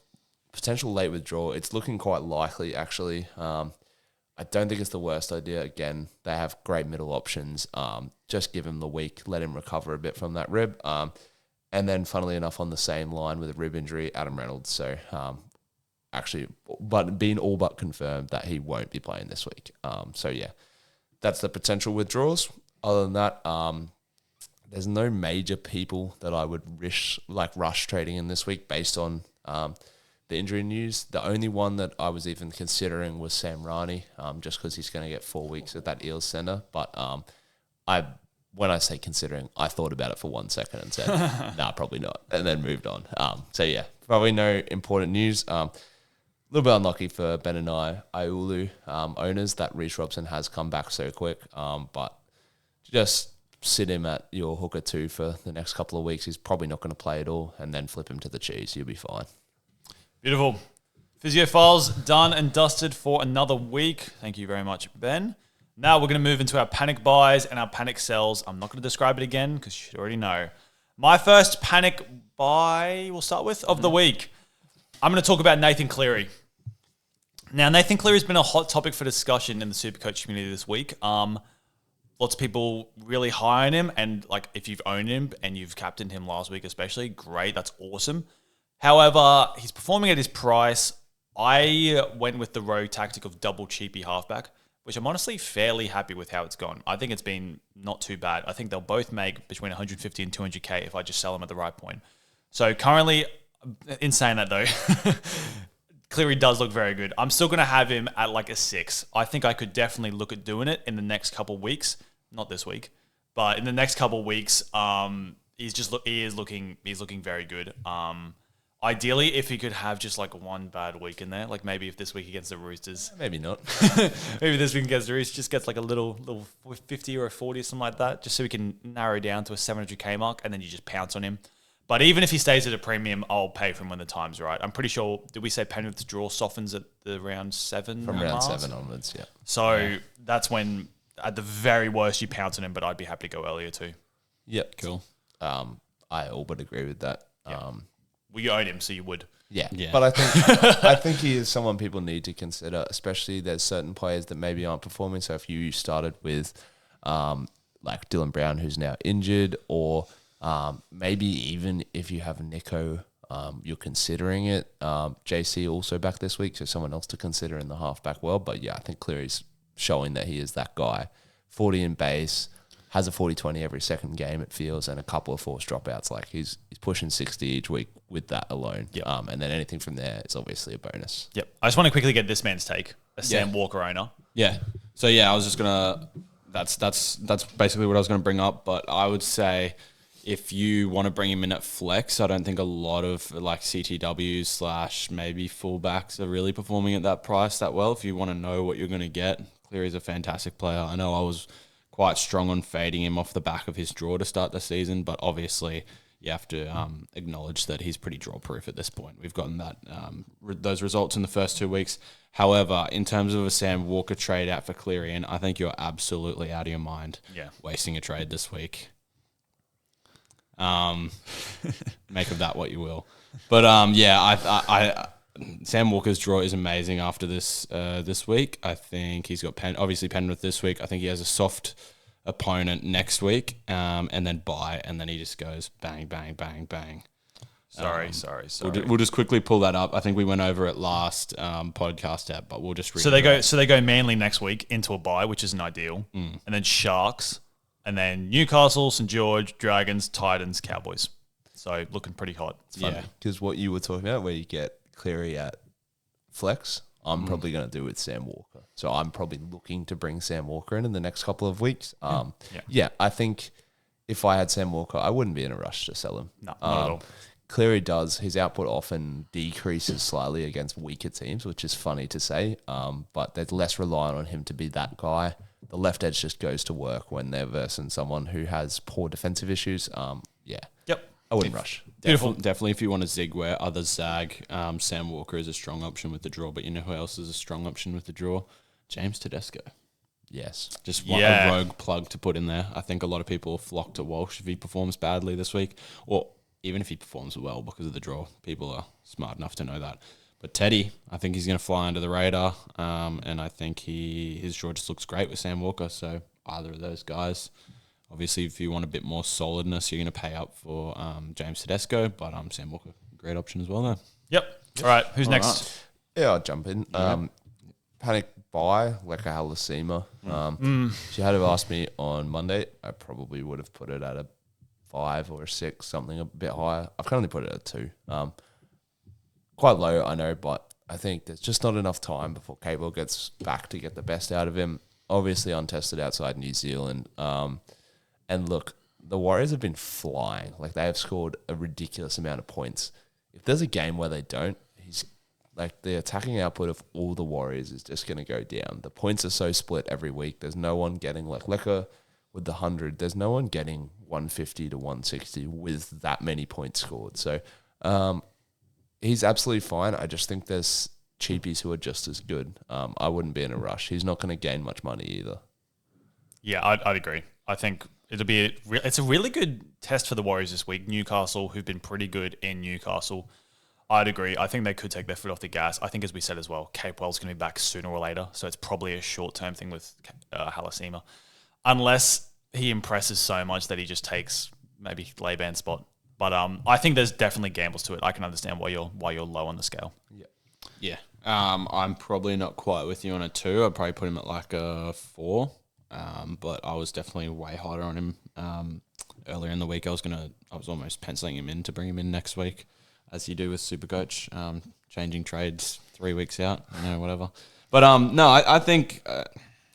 potential late withdrawal. It's looking quite likely, actually. I don't think it's the worst idea. Again, they have great middle options. Just give him the week, let him recover a bit from that rib. And then, funnily enough, on the same line with a rib injury, Adam Reynolds. So, but being all but confirmed that he won't be playing this week. That's the potential withdrawals. Other than that, there's no major people that I would rush trading in this week based on the injury news. The only one that I was even considering was Sam Rani, just because he's going to get 4 weeks at that Eels centre. But when I say considering, I thought about it for 1 second and said, nah, probably not, and then moved on. Probably no important news. A little bit unlucky for Ben and Iulu owners that Reece Robson has come back so quick, but just sit him at your hooker 2 for the next couple of weeks. He's probably not going to play at all, and then flip him to the cheese. You'll be fine. Beautiful. Physio Files done and dusted for another week. Thank you very much, Ben. Now we're going to move into our panic buys and our panic sells. I'm not going to describe it again because you should already know. My first panic buy we'll start with of the week. I'm going to talk about Nathan Cleary. Now, Nathan Cleary has been a hot topic for discussion in the Supercoach community this week. Lots of people really high on him, and if you've owned him and you've captained him last week especially, great, that's awesome. However, he's performing at his price. I went with the rogue tactic of double cheapy halfback, which I'm honestly fairly happy with how it's gone. I think it's been not too bad. I think they'll both make between 150 and 200K if I just sell them at the right point. So currently, in saying that though, Cleary does look very good. I'm still going to have him at a 6. I think I could definitely look at doing it in the next couple of weeks. Not this week, but in the next couple of weeks, he's looking very good. Ideally, if he could have just one bad week in there, maybe if this week against the Roosters, Maybe not. maybe this week against the Roosters just gets a little 50 or a 40 or something like that, just so we can narrow down to a 700K mark, and then you just pounce on him. But even if he stays at a premium, I'll pay for him when the time's right. I'm pretty sure, did we say Penrith's draw softens at the round 7? From round 7 onwards, yeah. So that's when at the very worst, you pounce on him, but I'd be happy to go earlier too. Yep. Cool. I all but agree with that. Well, you own him, so you would. Yeah. Yeah. But I think he is someone people need to consider, especially there's certain players that maybe aren't performing. So if you started with like Dylan Brown, who's now injured, or maybe even if you have Nico, you're considering it. JC also back this week, so someone else to consider in the halfback world. But yeah, I think Cleary's showing that he is that guy. 40 in base, has a 40-20 every second game, it feels, and a couple of forced dropouts. Like he's pushing 60 each week with that alone. Yep. And then anything from there is obviously a bonus. Yep. I just want to quickly get this man's take, a Sam Walker owner. Yeah. So yeah, I was just gonna. That's basically what I was gonna bring up. But I would say, if you want to bring him in at flex, I don't think a lot of like CTWs / maybe fullbacks are really performing at that price that well. If you want to know what you're gonna get, Cleary's a fantastic player. I know I was quite strong on fading him off the back of his draw to start the season, but obviously you have to acknowledge that he's pretty draw proof at this point. We've gotten that those results in the first 2 weeks. However, in terms of a Sam Walker trade out for Cleary, and I think you're absolutely out of your mind wasting a trade this week. Make of that what you will. But I Sam Walker's draw is amazing after this week. I think he's got obviously Penrith this week. I think he has a soft opponent next week, and then bye, and then he just goes bang, bang, bang, bang. Sorry. We'll just quickly pull that up. I think we went over it last podcast app, but we'll just read So they go Manly next week into a bye, which isn't ideal, and then Sharks, and then Newcastle, St George, Dragons, Titans, Cowboys. So looking pretty hot. It's fun. Yeah. Because what you were talking about, where you get Cleary at flex, I'm probably going to do with Sam Walker. So I'm probably looking to bring Sam Walker in the next couple of weeks. Yeah, I think if I had Sam Walker, I wouldn't be in a rush to sell him. No, not at all. Cleary does. His output often decreases slightly against weaker teams, which is funny to say, but there's less reliant on him to be that guy. The left edge just goes to work when they're versing someone who has poor defensive issues. Yep. I wouldn't rush. Beautiful. Definitely, if you want to zig where others zag, Sam Walker is a strong option with the draw. But you know who else is a strong option with the draw? James Tedesco. Yes. Just a rogue plug to put in there. I think a lot of people flock to Walsh if he performs badly this week, or even if he performs well because of the draw. People are smart enough to know that. But Teddy, I think he's going to fly under the radar, and I think his draw just looks great with Sam Walker. So either of those guys. Obviously, if you want a bit more solidness, you're going to pay up for James Tedesco, but Sam Walker, great option as well there. Yep. All right. Who's next? Yeah, I'll jump in. Panic buy, Leka Halasima. If you had have asked me on Monday, I probably would have put it at a 5 or a 6, something a bit higher. I've currently put it at 2. Quite low, I know, but I think there's just not enough time before Cable gets back to get the best out of him. Obviously untested outside New Zealand. And look, the Warriors have been flying. Like, they have scored a ridiculous amount of points. If there's a game where they don't, the attacking output of all the Warriors is just going to go down. The points are so split every week. There's no one getting, like Leka with the 100, there's no one getting 150 to 160 with that many points scored. So he's absolutely fine. I just think there's cheapies who are just as good. I wouldn't be in a rush. He's not going to gain much money either. Yeah, I'd agree. I think it's a really good test for the Warriors this week. Newcastle, who've been pretty good in Newcastle. I'd agree. I think they could take their foot off the gas. I think, as we said as well, Capewell's going to be back sooner or later, so it's probably a short-term thing with Halasima. Unless he impresses so much that he just takes maybe Laban's spot. But I think there's definitely gambles to it. I can understand why you're low on the scale. Yeah. I'm probably not quite with you on a 2. I'd probably put him at like a 4. But I was definitely way harder on him earlier in the week. I was almost penciling him in to bring him in next week, as you do with Supercoach, changing trades 3 weeks out, whatever. But no, I think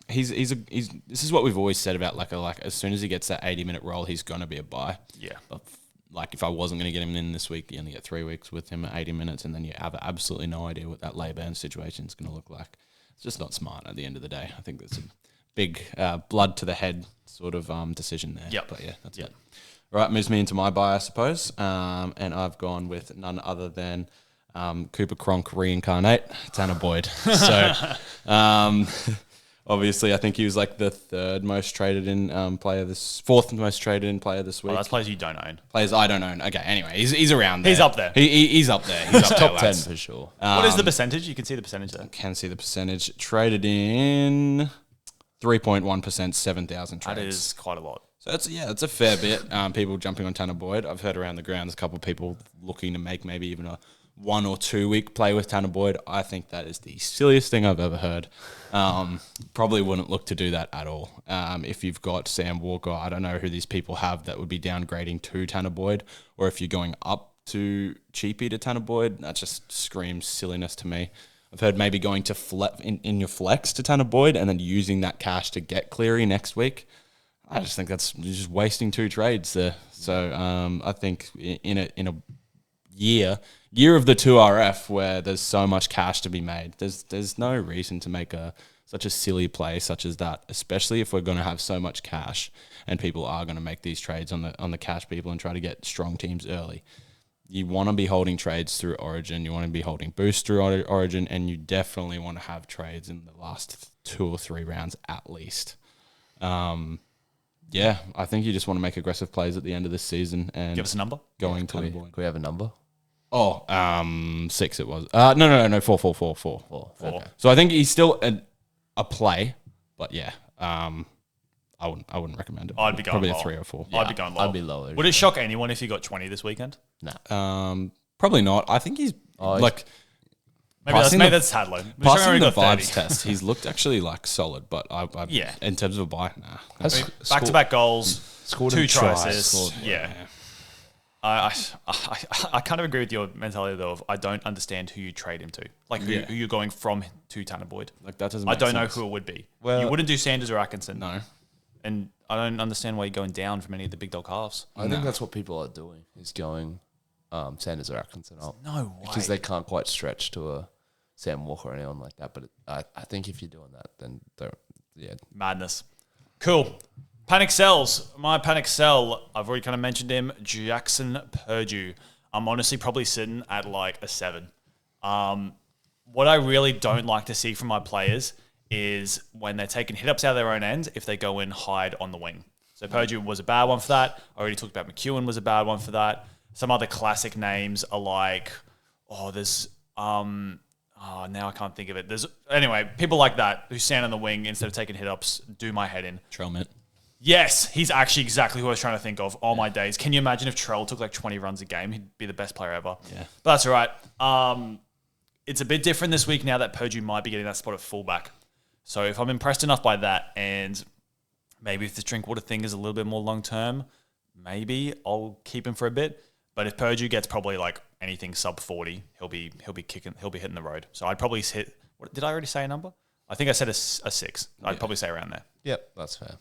he's this is what we've always said about like as soon as he gets that 80-minute role, he's gonna be a buy. Yeah. But like if I wasn't gonna get him in this week, you only get 3 weeks with him at 80 minutes, and then you have absolutely no idea what that Laban situation is gonna look like. It's just not smart at the end of the day. I think that's a big blood to the head sort of decision there. Yep. But yeah, that's it. Right, moves me into my buy, I suppose. And I've gone with none other than Cooper Cronk reincarnate, Tanner Boyd. So Obviously, I think he was like the fourth most traded in player this week. Oh, that's players you don't own. Players I don't own. Okay, anyway, he's around there. He's up there. He's up there. He's up there, Top 10 lads. for sure. What is the percentage? You can see the percentage there. Can see the percentage. Traded in 3.1%, 7,000 trades. That is quite a lot. So it's a fair bit. People jumping on Tanner Boyd. I've heard around the ground there's a couple of people looking to make maybe even a 1 or 2 week play with Tanner Boyd. I think that is the silliest thing I've ever heard. Probably wouldn't look to do that at all. If you've got Sam Walker, I don't know who these people have that would be downgrading to Tanner Boyd, or if you're going up to cheapy to Tanner Boyd, that just screams silliness to me. I've heard maybe going to in your flex to Tanner Boyd and then using that cash to get Cleary next week. I just think that's just wasting 2 trades there. So I think in a year of the 2RF where there's so much cash to be made, there's no reason to make such a silly play such as that, especially if we're going to have so much cash and people are going to make these trades on the cash people and try to get strong teams early. You want to be holding trades through Origin, you want to be holding boosts through Origin, and you definitely want to have trades in the last 2 or 3 rounds at least. Yeah, I think you just want to make aggressive plays at the end of this season and Give us a number. Going to Can we have a number? 6 it was. No, 4. 4. Okay. So I think he's still a play, but yeah, I wouldn't recommend it. I'd be going probably low. a 3 or 4. I'd be going low. I'd be lower. Would it shock anyone if he got 20 this weekend? Nah. Probably not. I think he's like Maybe that's tad low. passing the vibes test. He's looked actually like solid, but Yeah. in terms of a buy, nah. Back-to-back goals, Scored 2 a try, tries. scored- Yeah. I kind of agree with your mentality though. Of I don't understand who you trade him to, like who you're going from to Tanner Boyd. Like that doesn't. I Make don't know sense. who it would be. Well- you wouldn't do Sanders or Atkinson. No. And I don't understand why you're going down from any of the big dog halves. I think that's what people are doing, is going Sanders or Atkinson up. No way. Because they can't quite stretch to a Sam Walker or anyone like that. But I think if you're doing that, then Madness. Cool. Panic sells. My panic sell, I've already kind of mentioned him, Jackson Purdue. I'm honestly probably sitting at like a 7. What I really don't like to see from my players is when they're taking hit-ups out of their own end, if they go in hide on the wing. So Purdue was a bad one for that. I already talked about McEwen was a bad one for that. Some other classic names are like, now I can't think of it. Anyway, people like that who stand on the wing instead of taking hit-ups, do my head in. Trellmit. Yes, he's actually exactly who I was trying to think of all my days. Can you imagine if Trell took like 20 runs a game? He'd be the best player ever. Yeah. But that's all right. It's a bit different this week now that Purdue might be getting that spot at fullback. So if I'm impressed enough by that, and maybe if the Drinkwater thing is a little bit more long-term, maybe I'll keep him for a bit. But if Purdue gets probably like anything sub 40, he'll be hitting the road. So I'd probably hit. Did I already say a number? I think I said a 6. I'd probably say around there. Yep, that's fair.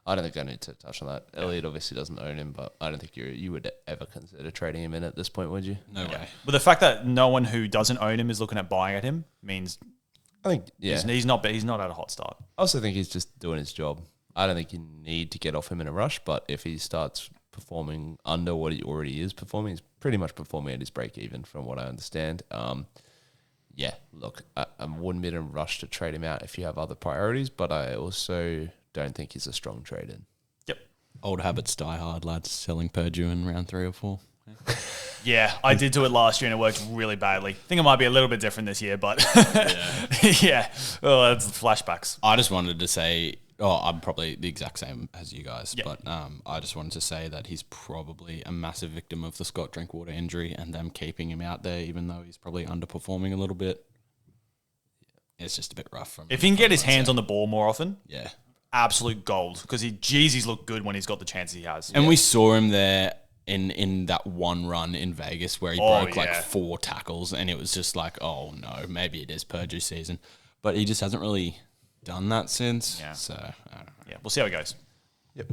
I don't think I need to touch on that. Elliot obviously doesn't own him, but I don't think you would ever consider trading him in at this point, would you? No way. But the fact that no one who doesn't own him is looking at buying at him means I think he's not at a hot start. I also think he's just doing his job. I don't think you need to get off him in a rush, but if he starts performing under what he already is performing, he's pretty much performing at his break even from what I understand. Look, I wouldn't be in a rush to trade him out if you have other priorities, but I also don't think he's a strong trade in. Yep. Old habits die hard, lads. Selling Purdue in round 3 or 4. Yeah, I did do it last year and it worked really badly. I think it might be a little bit different this year, but yeah. Oh, that's flashbacks. I just wanted to say, I'm probably the exact same as you guys, Yep. but I just wanted to say that he's probably a massive victim of the Scott Drinkwater injury and them keeping him out there, even though he's probably underperforming a little bit. It's just a bit rough for him. If he can get his hands on the ball more often, yeah, absolute gold. Because he's looked good when he's got the chances he has. and we saw him there in that one run in Vegas where he broke like 4 tackles, and it was just like, oh no, maybe it is Purdue season, but he just hasn't really done that since. Yeah. So I don't know. Yeah, we'll see how it goes. Yep.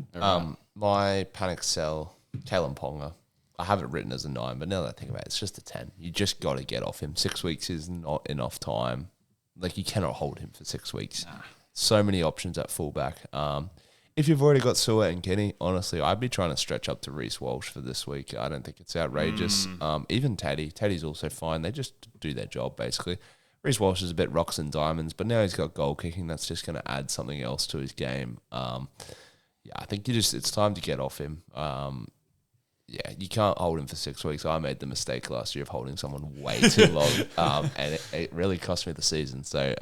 My panic sell, Kalen Ponga. I have it written as a 9, but now that I think about it, it's just a 10. You just got to get off him. 6 weeks is not enough time. Like, you cannot hold him for 6 weeks. Nah. So many options at fullback. If you've already got Sewell and Kenny, honestly, I'd be trying to stretch up to Reece Walsh for this week. I don't think it's outrageous. Even Taddy's also fine. They just do their job, basically. Reece Walsh is a bit rocks and diamonds, but now he's got goal kicking. That's just going to add something else to his game. I think it's time to get off him. You can't hold him for 6 weeks. I made the mistake last year of holding someone way too long, and it really cost me the season. So,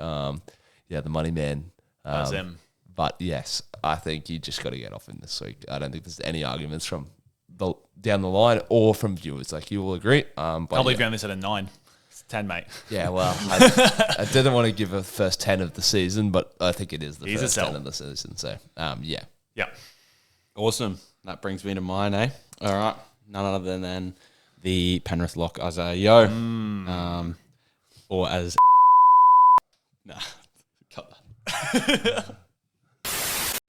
the money man. That's him. But yes, I think you just got to get off him this week. I don't think there's any arguments from down the line or from viewers. Like, you will agree. Can't believe you only said a 9. It's 10, mate. Yeah, well, I didn't want to give a first 10 of the season, but I think it is the first 10 of the season. So, yeah. Yeah. Awesome. That brings me to mine, eh? All right. None other than the Penrith lock Isaiah Yo. Or as... Nah, cut that.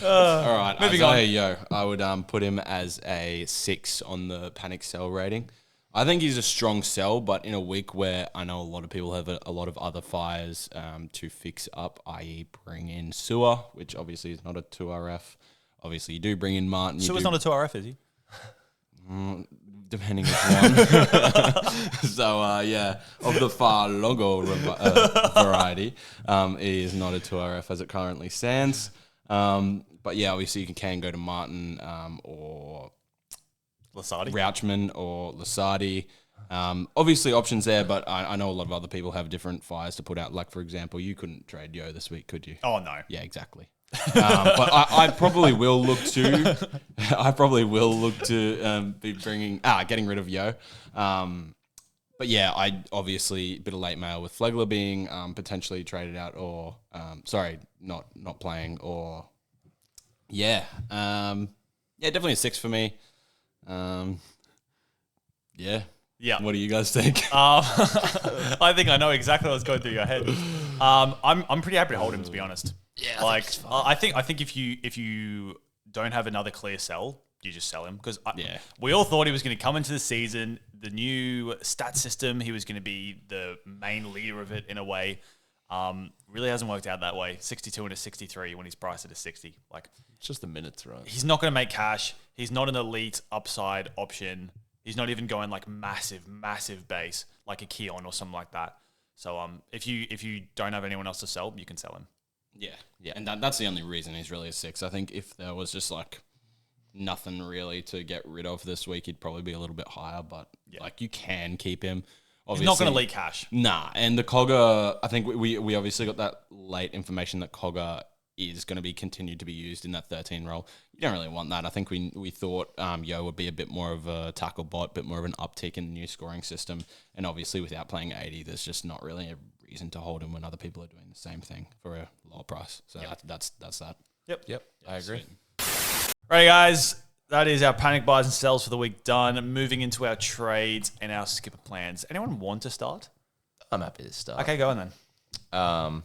All right, Isaiah Yo. I would put him as a 6 on the panic sell rating. I think he's a strong sell, but in a week where I know a lot of people have a lot of other fires to fix up, i.e. bring in Sewer, which obviously is not a 2RF. Obviously, you do bring in Martin. Sewer's not a 2RF, is he? Depending which one. So, of the far longer variety, it is not a 2RF as it currently stands. But yeah, obviously you can go to Martin or Lasardi. Rauchman or Lasardi. Obviously options there, but I know a lot of other people have different fires to put out. Like, for example, you couldn't trade Yo this week, could you? Oh, no. Yeah, exactly. But I probably will look to. Be getting rid of Yo. But yeah, I obviously a bit of late mail with Flegler being potentially traded out or not playing or definitely a 6 for me. Yeah. What do you guys think? I think I know exactly what's going through your head. I'm pretty happy to hold him, to be honest. Yeah, I think if you don't have another clear sell, you just sell him because we all thought he was going to come into the season, the new stat system, he was going to be the main leader of it in a way. Really hasn't worked out that way. 62 and a 63 when he's priced at a 60. Like, it's just the minutes, right? He's not going to make cash. He's not an elite upside option. He's not even going like massive base like a Keon or something like that. So if you don't have anyone else to sell, you can sell him. Yeah, and that's the only reason he's really a 6. I think if there was just like nothing really to get rid of this week, he'd probably be a little bit higher. But like, you can keep him. Obviously, he's not going to leak cash. Nah, and the Cogger, I think we obviously got that late information that Cogger is going to be continued to be used in that 13 role. You don't really want that. I think we thought Yo would be a bit more of a tackle bot, a bit more of an uptick in the new scoring system. And obviously, without playing 80, there's just not really a reason to hold him when other people are doing the same thing for a lower price. So that's that. Yep. I agree. Right, guys. That is our panic buys and sells for the week done. Moving into our trades and our skipper plans. Anyone want to start? I'm happy to start. Okay, go on then.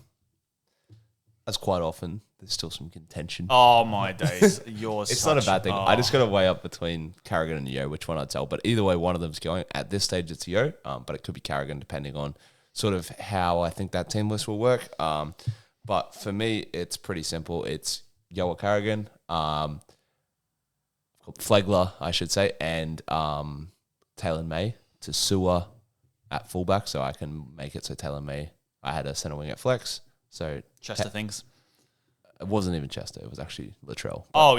As quite often, there's still some contention. Oh, my days. It's not a bad thing. I just got to weigh up between Carrigan and Yo, which one I'd sell. But either way, one of them's going. At this stage, it's Yo, but it could be Carrigan depending on sort of how I think that team list will work. But for me, it's pretty simple. It's Yo or Carrigan. Flegler, I should say, and Taylor May to Sewer at fullback, so I can make it so Taylor May. I had a centre wing at flex, so Chester things. It wasn't even Chester; it was actually Latrell. But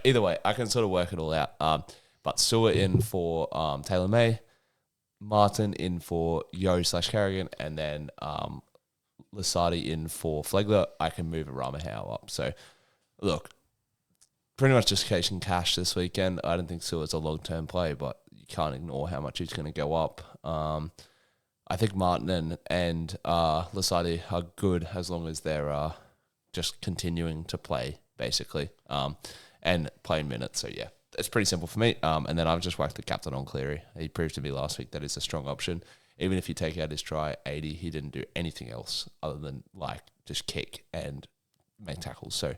either way, I can sort of work it all out. But Sewer in for Taylor May, Martin in for Yo/Carrigan, and then Lasardi in for Flegler. I can move Ramahau up. So, look. Pretty much just chasing cash this weekend. I don't think Sewer's a long-term play, but you can't ignore how much he's going to go up. I think Martin and Lasardi are good as long as they're just continuing to play, basically, and playing minutes. So, yeah, it's pretty simple for me. And then I've just whacked the captain on Cleary. He proved to me last week that is a strong option. Even if you take out his try, 80, he didn't do anything else other than, like, just kick and make tackles. So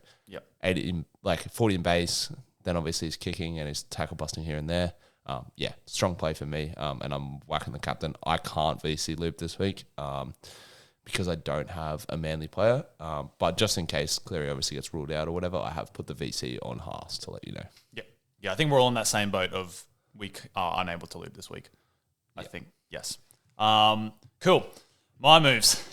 80 40 in base, then obviously he's kicking and he's tackle busting here and there. Strong play for me. And I'm whacking the captain. I can't VC loop this week because I don't have a Manly player. But just in case Cleary obviously gets ruled out or whatever, I have put the VC on Haas to let you know. Yeah, I think we're all in that same boat of we are unable to loop this week. I think, yes. Cool. My moves.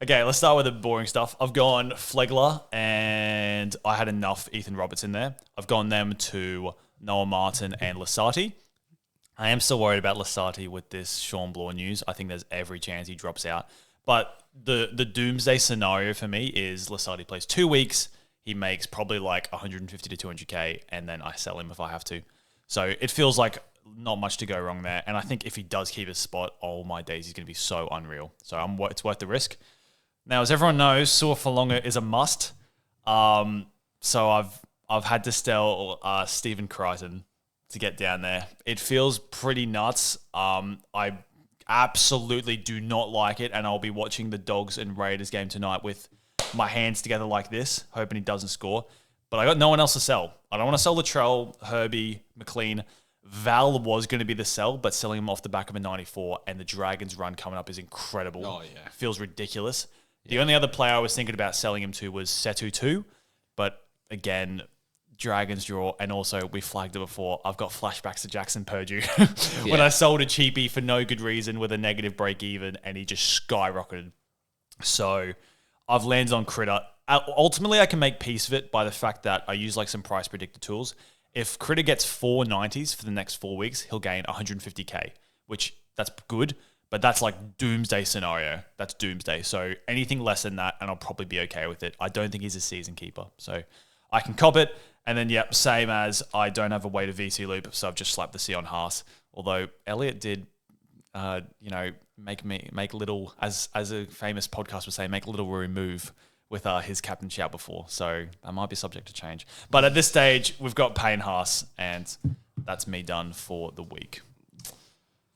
Okay, let's start with the boring stuff. I've gone Flegler, and I had enough Ethan Roberts in there. I've gone them to Noah Martin and Lasati. I am still worried about Lasati with this Sean Bloor news. I think there's every chance he drops out. But the doomsday scenario for me is Lasati plays 2 weeks. He makes probably like 150 to 200K, and then I sell him if I have to. So it feels like not much to go wrong there. And I think if he does keep his spot, oh my days, he's going to be so unreal. So it's worth the risk. Now, as everyone knows, Sua Falonga is a must. So I've had to sell Stephen Crichton to get down there. It feels pretty nuts. I absolutely do not like it, and I'll be watching the Dogs and Raiders game tonight with my hands together like this, hoping he doesn't score. But I got no one else to sell. I don't want to sell Latrell, Herbie, McLean. Val was going to be the sell, but selling him off the back of a 94, and the Dragons run coming up is incredible. Oh, yeah. Feels ridiculous. The only other player I was thinking about selling him to was Setu 2, but again, Dragons draw, and also we flagged it before. I've got flashbacks to Jackson Purdue when I sold a cheapie for no good reason with a negative break even, and he just skyrocketed. So I've landed on Critter. Ultimately, I can make peace of it by the fact that I use like some price predictor tools. If Critter gets 4 90s for the next 4 weeks, he'll gain 150K, which that's good. But that's like doomsday scenario. That's doomsday. So anything less than that, and I'll probably be okay with it. I don't think he's a season keeper. So I can cop it. And then, yep, same as I don't have a way to VC loop, so I've just slapped the C on Haas. Although Elliot did, make little, as a famous podcast would say, make a little remove with his captain shout before. So that might be subject to change. But at this stage, we've got Payne Haas, and that's me done for the week.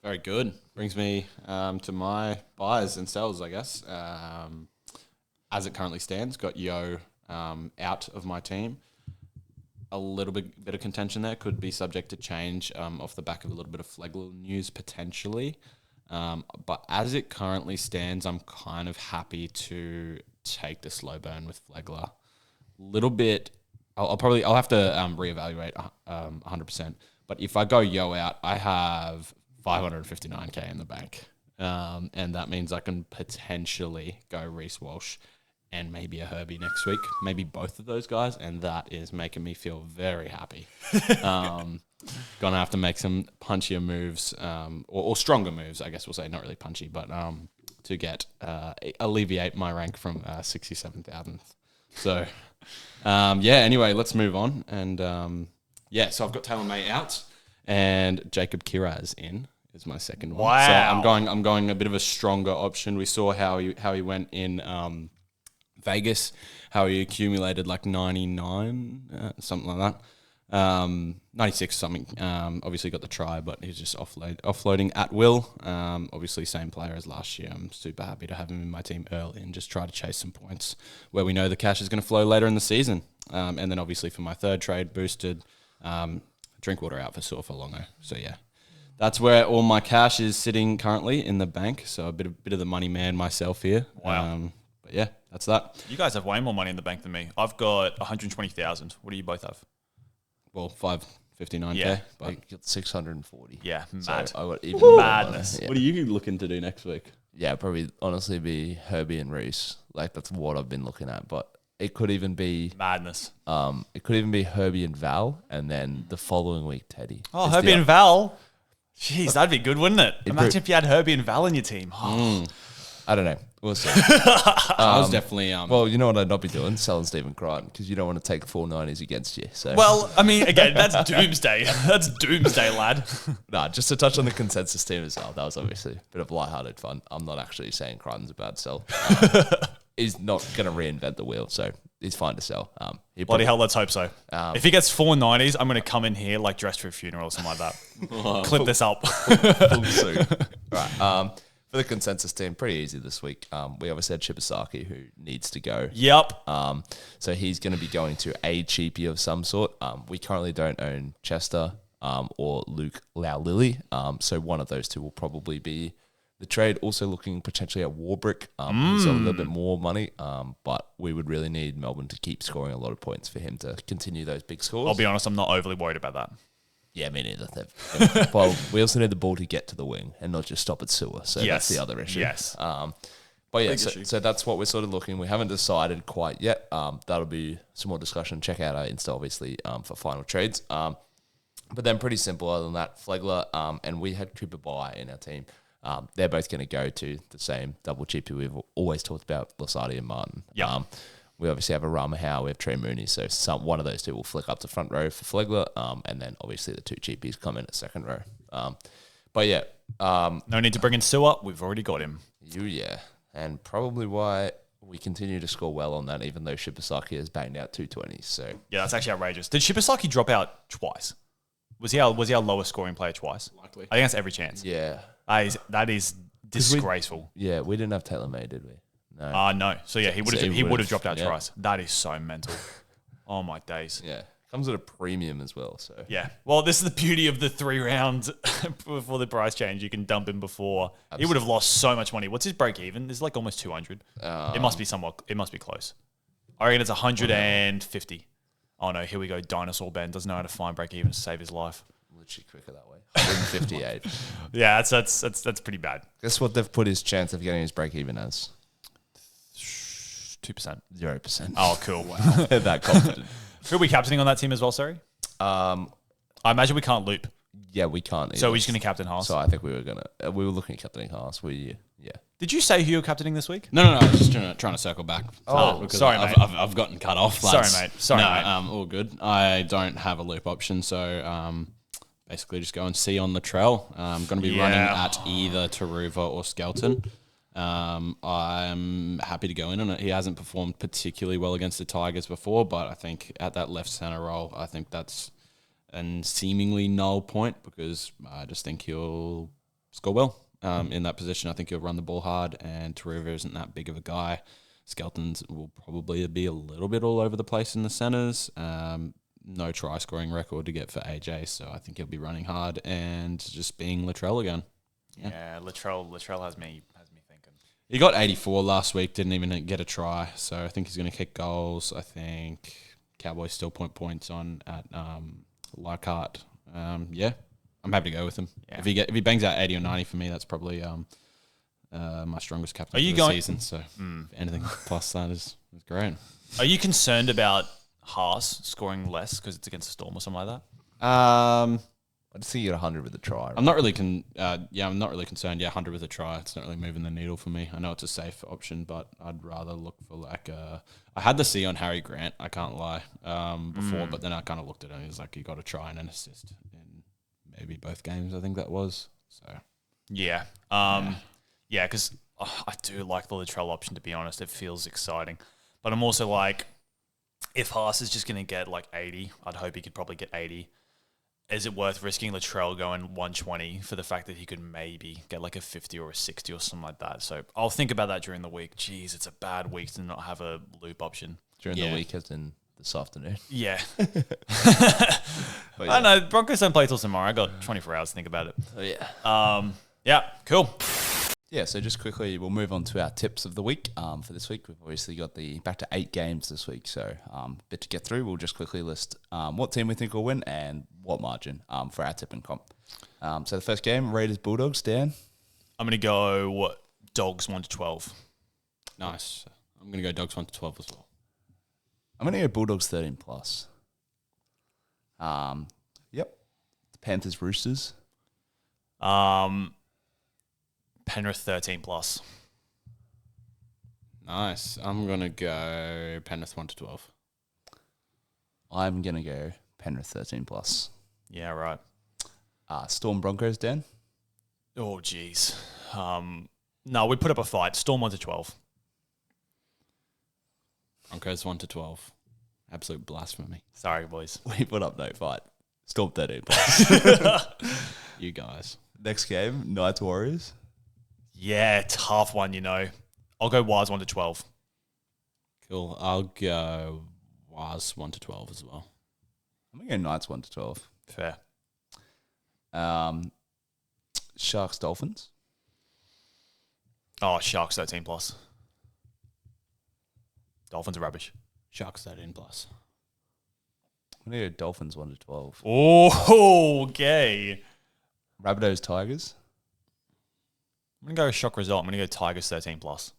Very good. Brings me to my buys and sells, I guess. As it currently stands, got Yo out of my team. A little bit of contention there. Could be subject to change off the back of a little bit of Flegler news potentially. But as it currently stands, I'm kind of happy to take the slow burn with Flegler. Little bit. I'll have to reevaluate 100%. But if I go Yo out, I have 559K in the bank. And that means I can potentially go Reece Walsh and maybe a Herbie next week. Maybe both of those guys. And that is making me feel very happy. Gonna have to make some punchier moves, or stronger moves, I guess we'll say. Not really punchy, but to get alleviate my rank from 67,000th. So, anyway, let's move on. And so I've got Taylor May out and Jacob Kiraz in. Is my second one. Wow. So I'm going a bit of a stronger option. We saw how he went in Vegas, how he accumulated like 99, something like that. 96 something. Obviously got the try, but he's just offloading at will. Obviously same player as last year. I'm super happy to have him in my team early and just try to chase some points where we know the cash is going to flow later in the season. And then obviously for my third trade, boosted Drinkwater out for Sua Falonga. So yeah. That's where all my cash is sitting currently in the bank. So a bit of the money man myself here. Wow. But yeah, that's that. You guys have way more money in the bank than me. I've got 120,000. What do you both have? Well, 559K. Yeah. But I got 640. Yeah, So mad. I got even more Madness. money. what are you looking to do next week? Yeah, probably honestly be Herbie and Reece. Like that's what I've been looking at. But it could even be Madness. Herbie and Val, and then the following week Teddy. Oh, It's Herbie the- and Val. Jeez, that'd be good, wouldn't it? It Imagine pro- if you had Herbie and Val in your team. Oh. I don't know. We'll see. I was definitely Well, you know what I'd not be doing? Selling Stephen Crichton because you don't want to take 490s against you. So Well, I mean, again, that's doomsday. That's doomsday, lad. nah, just to touch on the consensus team as well. That was obviously a bit of lighthearted fun. I'm not actually saying Crichton's a bad sell. He's not going to reinvent the wheel, so he's fine to sell. Bloody hell, let's hope so. If he gets 490s, I'm going to come in here like dressed for a funeral or something like that. Clip this up. full suit. Right. For the consensus team, pretty easy this week. We obviously had Shibasaki, who needs to go. Yep. So he's going to be going to a cheapie of some sort. We currently don't own Chester or Luke Lau-Lily. So one of those two will probably be the trade. Also looking potentially at Warbrick. He's got a little bit more money, but we would really need Melbourne to keep scoring a lot of points for him to continue those big scores. I'll be honest, I'm not overly worried about that. Yeah, me neither. Well, we also need the ball to get to the wing and not just stop at sewer. So that's the other issue. Yes. But yeah, so that's what we're sort of looking. We haven't decided quite yet. That'll be some more discussion. Check out our Insta, obviously, for final trades. But then pretty simple other than that. Flegler and we had Cooper Bye in our team. They're both going to go to the same double GP we've always talked about, Lasardi and Martin. Yeah. We obviously have a Rama Howe, we have Trey Mooney, so one of those two will flick up to front row for Flegler, and then obviously the two GPs come in at second row. But yeah. No need to bring in Sewer. We've already got him. And probably why we continue to score well on that, even though Shibasaki has banged out 220s. So yeah, that's actually outrageous. Did Shibasaki drop out twice? Was he our lowest scoring player twice? Likely. I think that's every chance. yeah. That is disgraceful. We didn't have Taylor May, did we? No. No. So yeah, he would have dropped out twice. That is so mental. Oh my days. Yeah. Comes at a premium as well. So Yeah. Well, this is the beauty of the 3 rounds before the price change. You can dump him before. He would have lost so much money. What's his break even? It's like almost 200. It must be close. I reckon it's 150. Oh no, here we go. Dinosaur Ben doesn't know how to find break even to save his life. literally quicker that way. 158. Yeah, that's pretty bad. Guess what they've put his chance of getting his break even as? 2%. 0%. Oh, cool. Wow. That confident. Who are we captaining on that team as well, sorry? I imagine we can't loop. Yeah, we can't. So we're just going to captain Haas. So I think we were looking at captaining Haas. Did you say who you're captaining this week? No. I was just trying to circle back. Because sorry, mate. I've gotten cut off. Lads. Sorry, mate. Sorry, mate. All good. I don't have a loop option, so basically just go and see on Latrell. I'm going to be running at either Taruva or Skelton. I'm happy to go in on it. He hasn't performed particularly well against the Tigers before, but I think at that left centre role, I think that's a seemingly null point because I just think he'll score well in that position. I think he'll run the ball hard, and Taruva isn't that big of a guy. Skelton's will probably be a little bit all over the place in the centres. No try scoring record to get for AJ, so I think he'll be running hard and just being Latrell again. Yeah, Latrell has me thinking. He got 84 last week, didn't even get a try, so I think he's going to kick goals. I think Cowboys still points on at Lockout. I'm happy to go with him. Yeah. If he bangs out 80 or 90 for me, that's probably my strongest captain of the season. So anything plus that is great. Are you concerned about Haas scoring less because it's against the Storm or something like that? I just think you get 100 with a try. Right? I'm not really I'm not really concerned. Yeah, 100 with a try. It's not really moving the needle for me. I know it's a safe option, but I'd rather look for I had the C on Harry Grant. I can't lie before, but then I kind of looked at it and he was like, he got a try and an assist in maybe both games. I think that was so. Yeah. Because I do like the Latrell option. To be honest, it feels exciting, but I'm also like, if Haas is just going to get like 80, I'd hope he could probably get 80. Is it worth risking Latrell going 120 for the fact that he could maybe get like a 50 or a 60 or something like that? So I'll think about that during the week. Jeez, it's a bad week to not have a loop option. During the week as in this afternoon. Yeah. I know, Broncos don't play till tomorrow. I got 24 hours to think about it. Yeah, cool. Yeah, so just quickly, we'll move on to our tips of the week. For this week, we've obviously got back to 8 games this week, so a bit to get through. We'll just quickly list what team we think will win and what margin for our tip and comp. So the first game, Raiders-Bulldogs, Dan? I'm going to go Dogs 1-12. Nice. I'm going to go Dogs 1-12 as well. I'm going to go Bulldogs 13+. plus. Yep. The Panthers-Roosters. Penrith 13+. Nice. I'm going to go Penrith 1-12. I'm going to go Penrith 13+. plus. Yeah, right. Storm Broncos, Dan? Oh, jeez. No, we put up a fight. Storm 1-12. Broncos 1-12. Absolute blasphemy. Sorry, boys. We put up no fight. Storm 13+. plus. You guys. Next game, Knights Warriors. Yeah, tough one, I'll go Waz 1-12. Cool. I'll go Waz 1-12 as well. I'm going to go Knights 1-12. Fair. Sharks Dolphins. Oh, Sharks 13+. Dolphins are rubbish. Sharks 13+. plus. I'm going to go Dolphins 1-12. Oh, okay. Rabbitohs Tigers. I'm going to go shock result. I'm going to go Tigers 13 plus.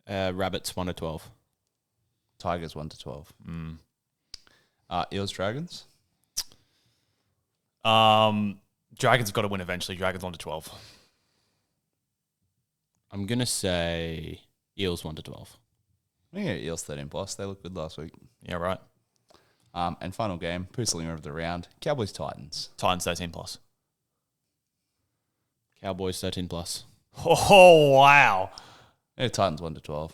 Rabbits 1-12. Tigers 1-12. Eels Dragons. Dragons have got to win eventually. Dragons 1-12. I'm gonna say Eels 1-12. I'm going to go Eels 13 plus. They looked good last week. Yeah, right. And final game, poostling over the round, Cowboys Titans. Titans 13 plus. Cowboys 13 plus. Oh, wow. Yeah, Titans 1-12.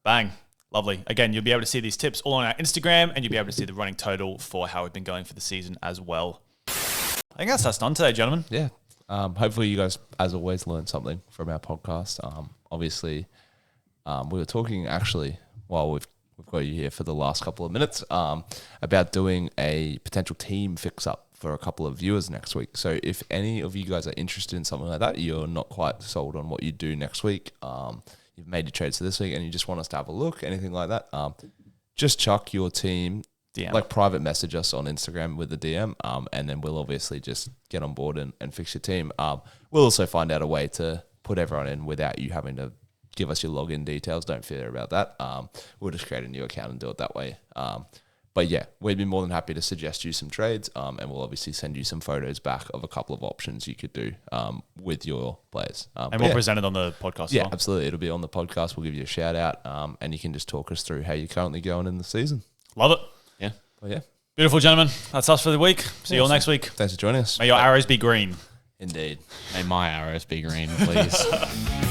Bang. Lovely. Again, you'll be able to see these tips all on our Instagram, and you'll be able to see the running total for how we've been going for the season as well. I think that's us done today, gentlemen. Yeah. Hopefully you guys, as always, learned something from our podcast. Obviously, we were talking actually while we've got you here for the last couple of minutes about doing a potential team fix-up for a couple of viewers next week. So if any of you guys are interested in something like that, you're not quite sold on what you do next week, you've made your trades for this week and you just want us to have a look, anything like that, just chuck your team, DM. like private message us on Instagram with the DM, and then we'll obviously just get on board and fix your team. We'll also find out a way to put everyone in without you having to give us your login details. Don't fear about that. We'll just create a new account and do it that way. But yeah, we'd be more than happy to suggest you some trades, and we'll obviously send you some photos back of a couple of options you could do with your players. And we'll present it on the podcast Yeah, as well. absolutely. It'll be on the podcast. We'll give you a shout out, and you can just talk us through how you're currently going in the season. Love it. Yeah. Well, yeah. Beautiful, gentlemen. That's us for the week. See you all next week. Thanks for joining us. May your arrows be green. Indeed. May my arrows be green, please.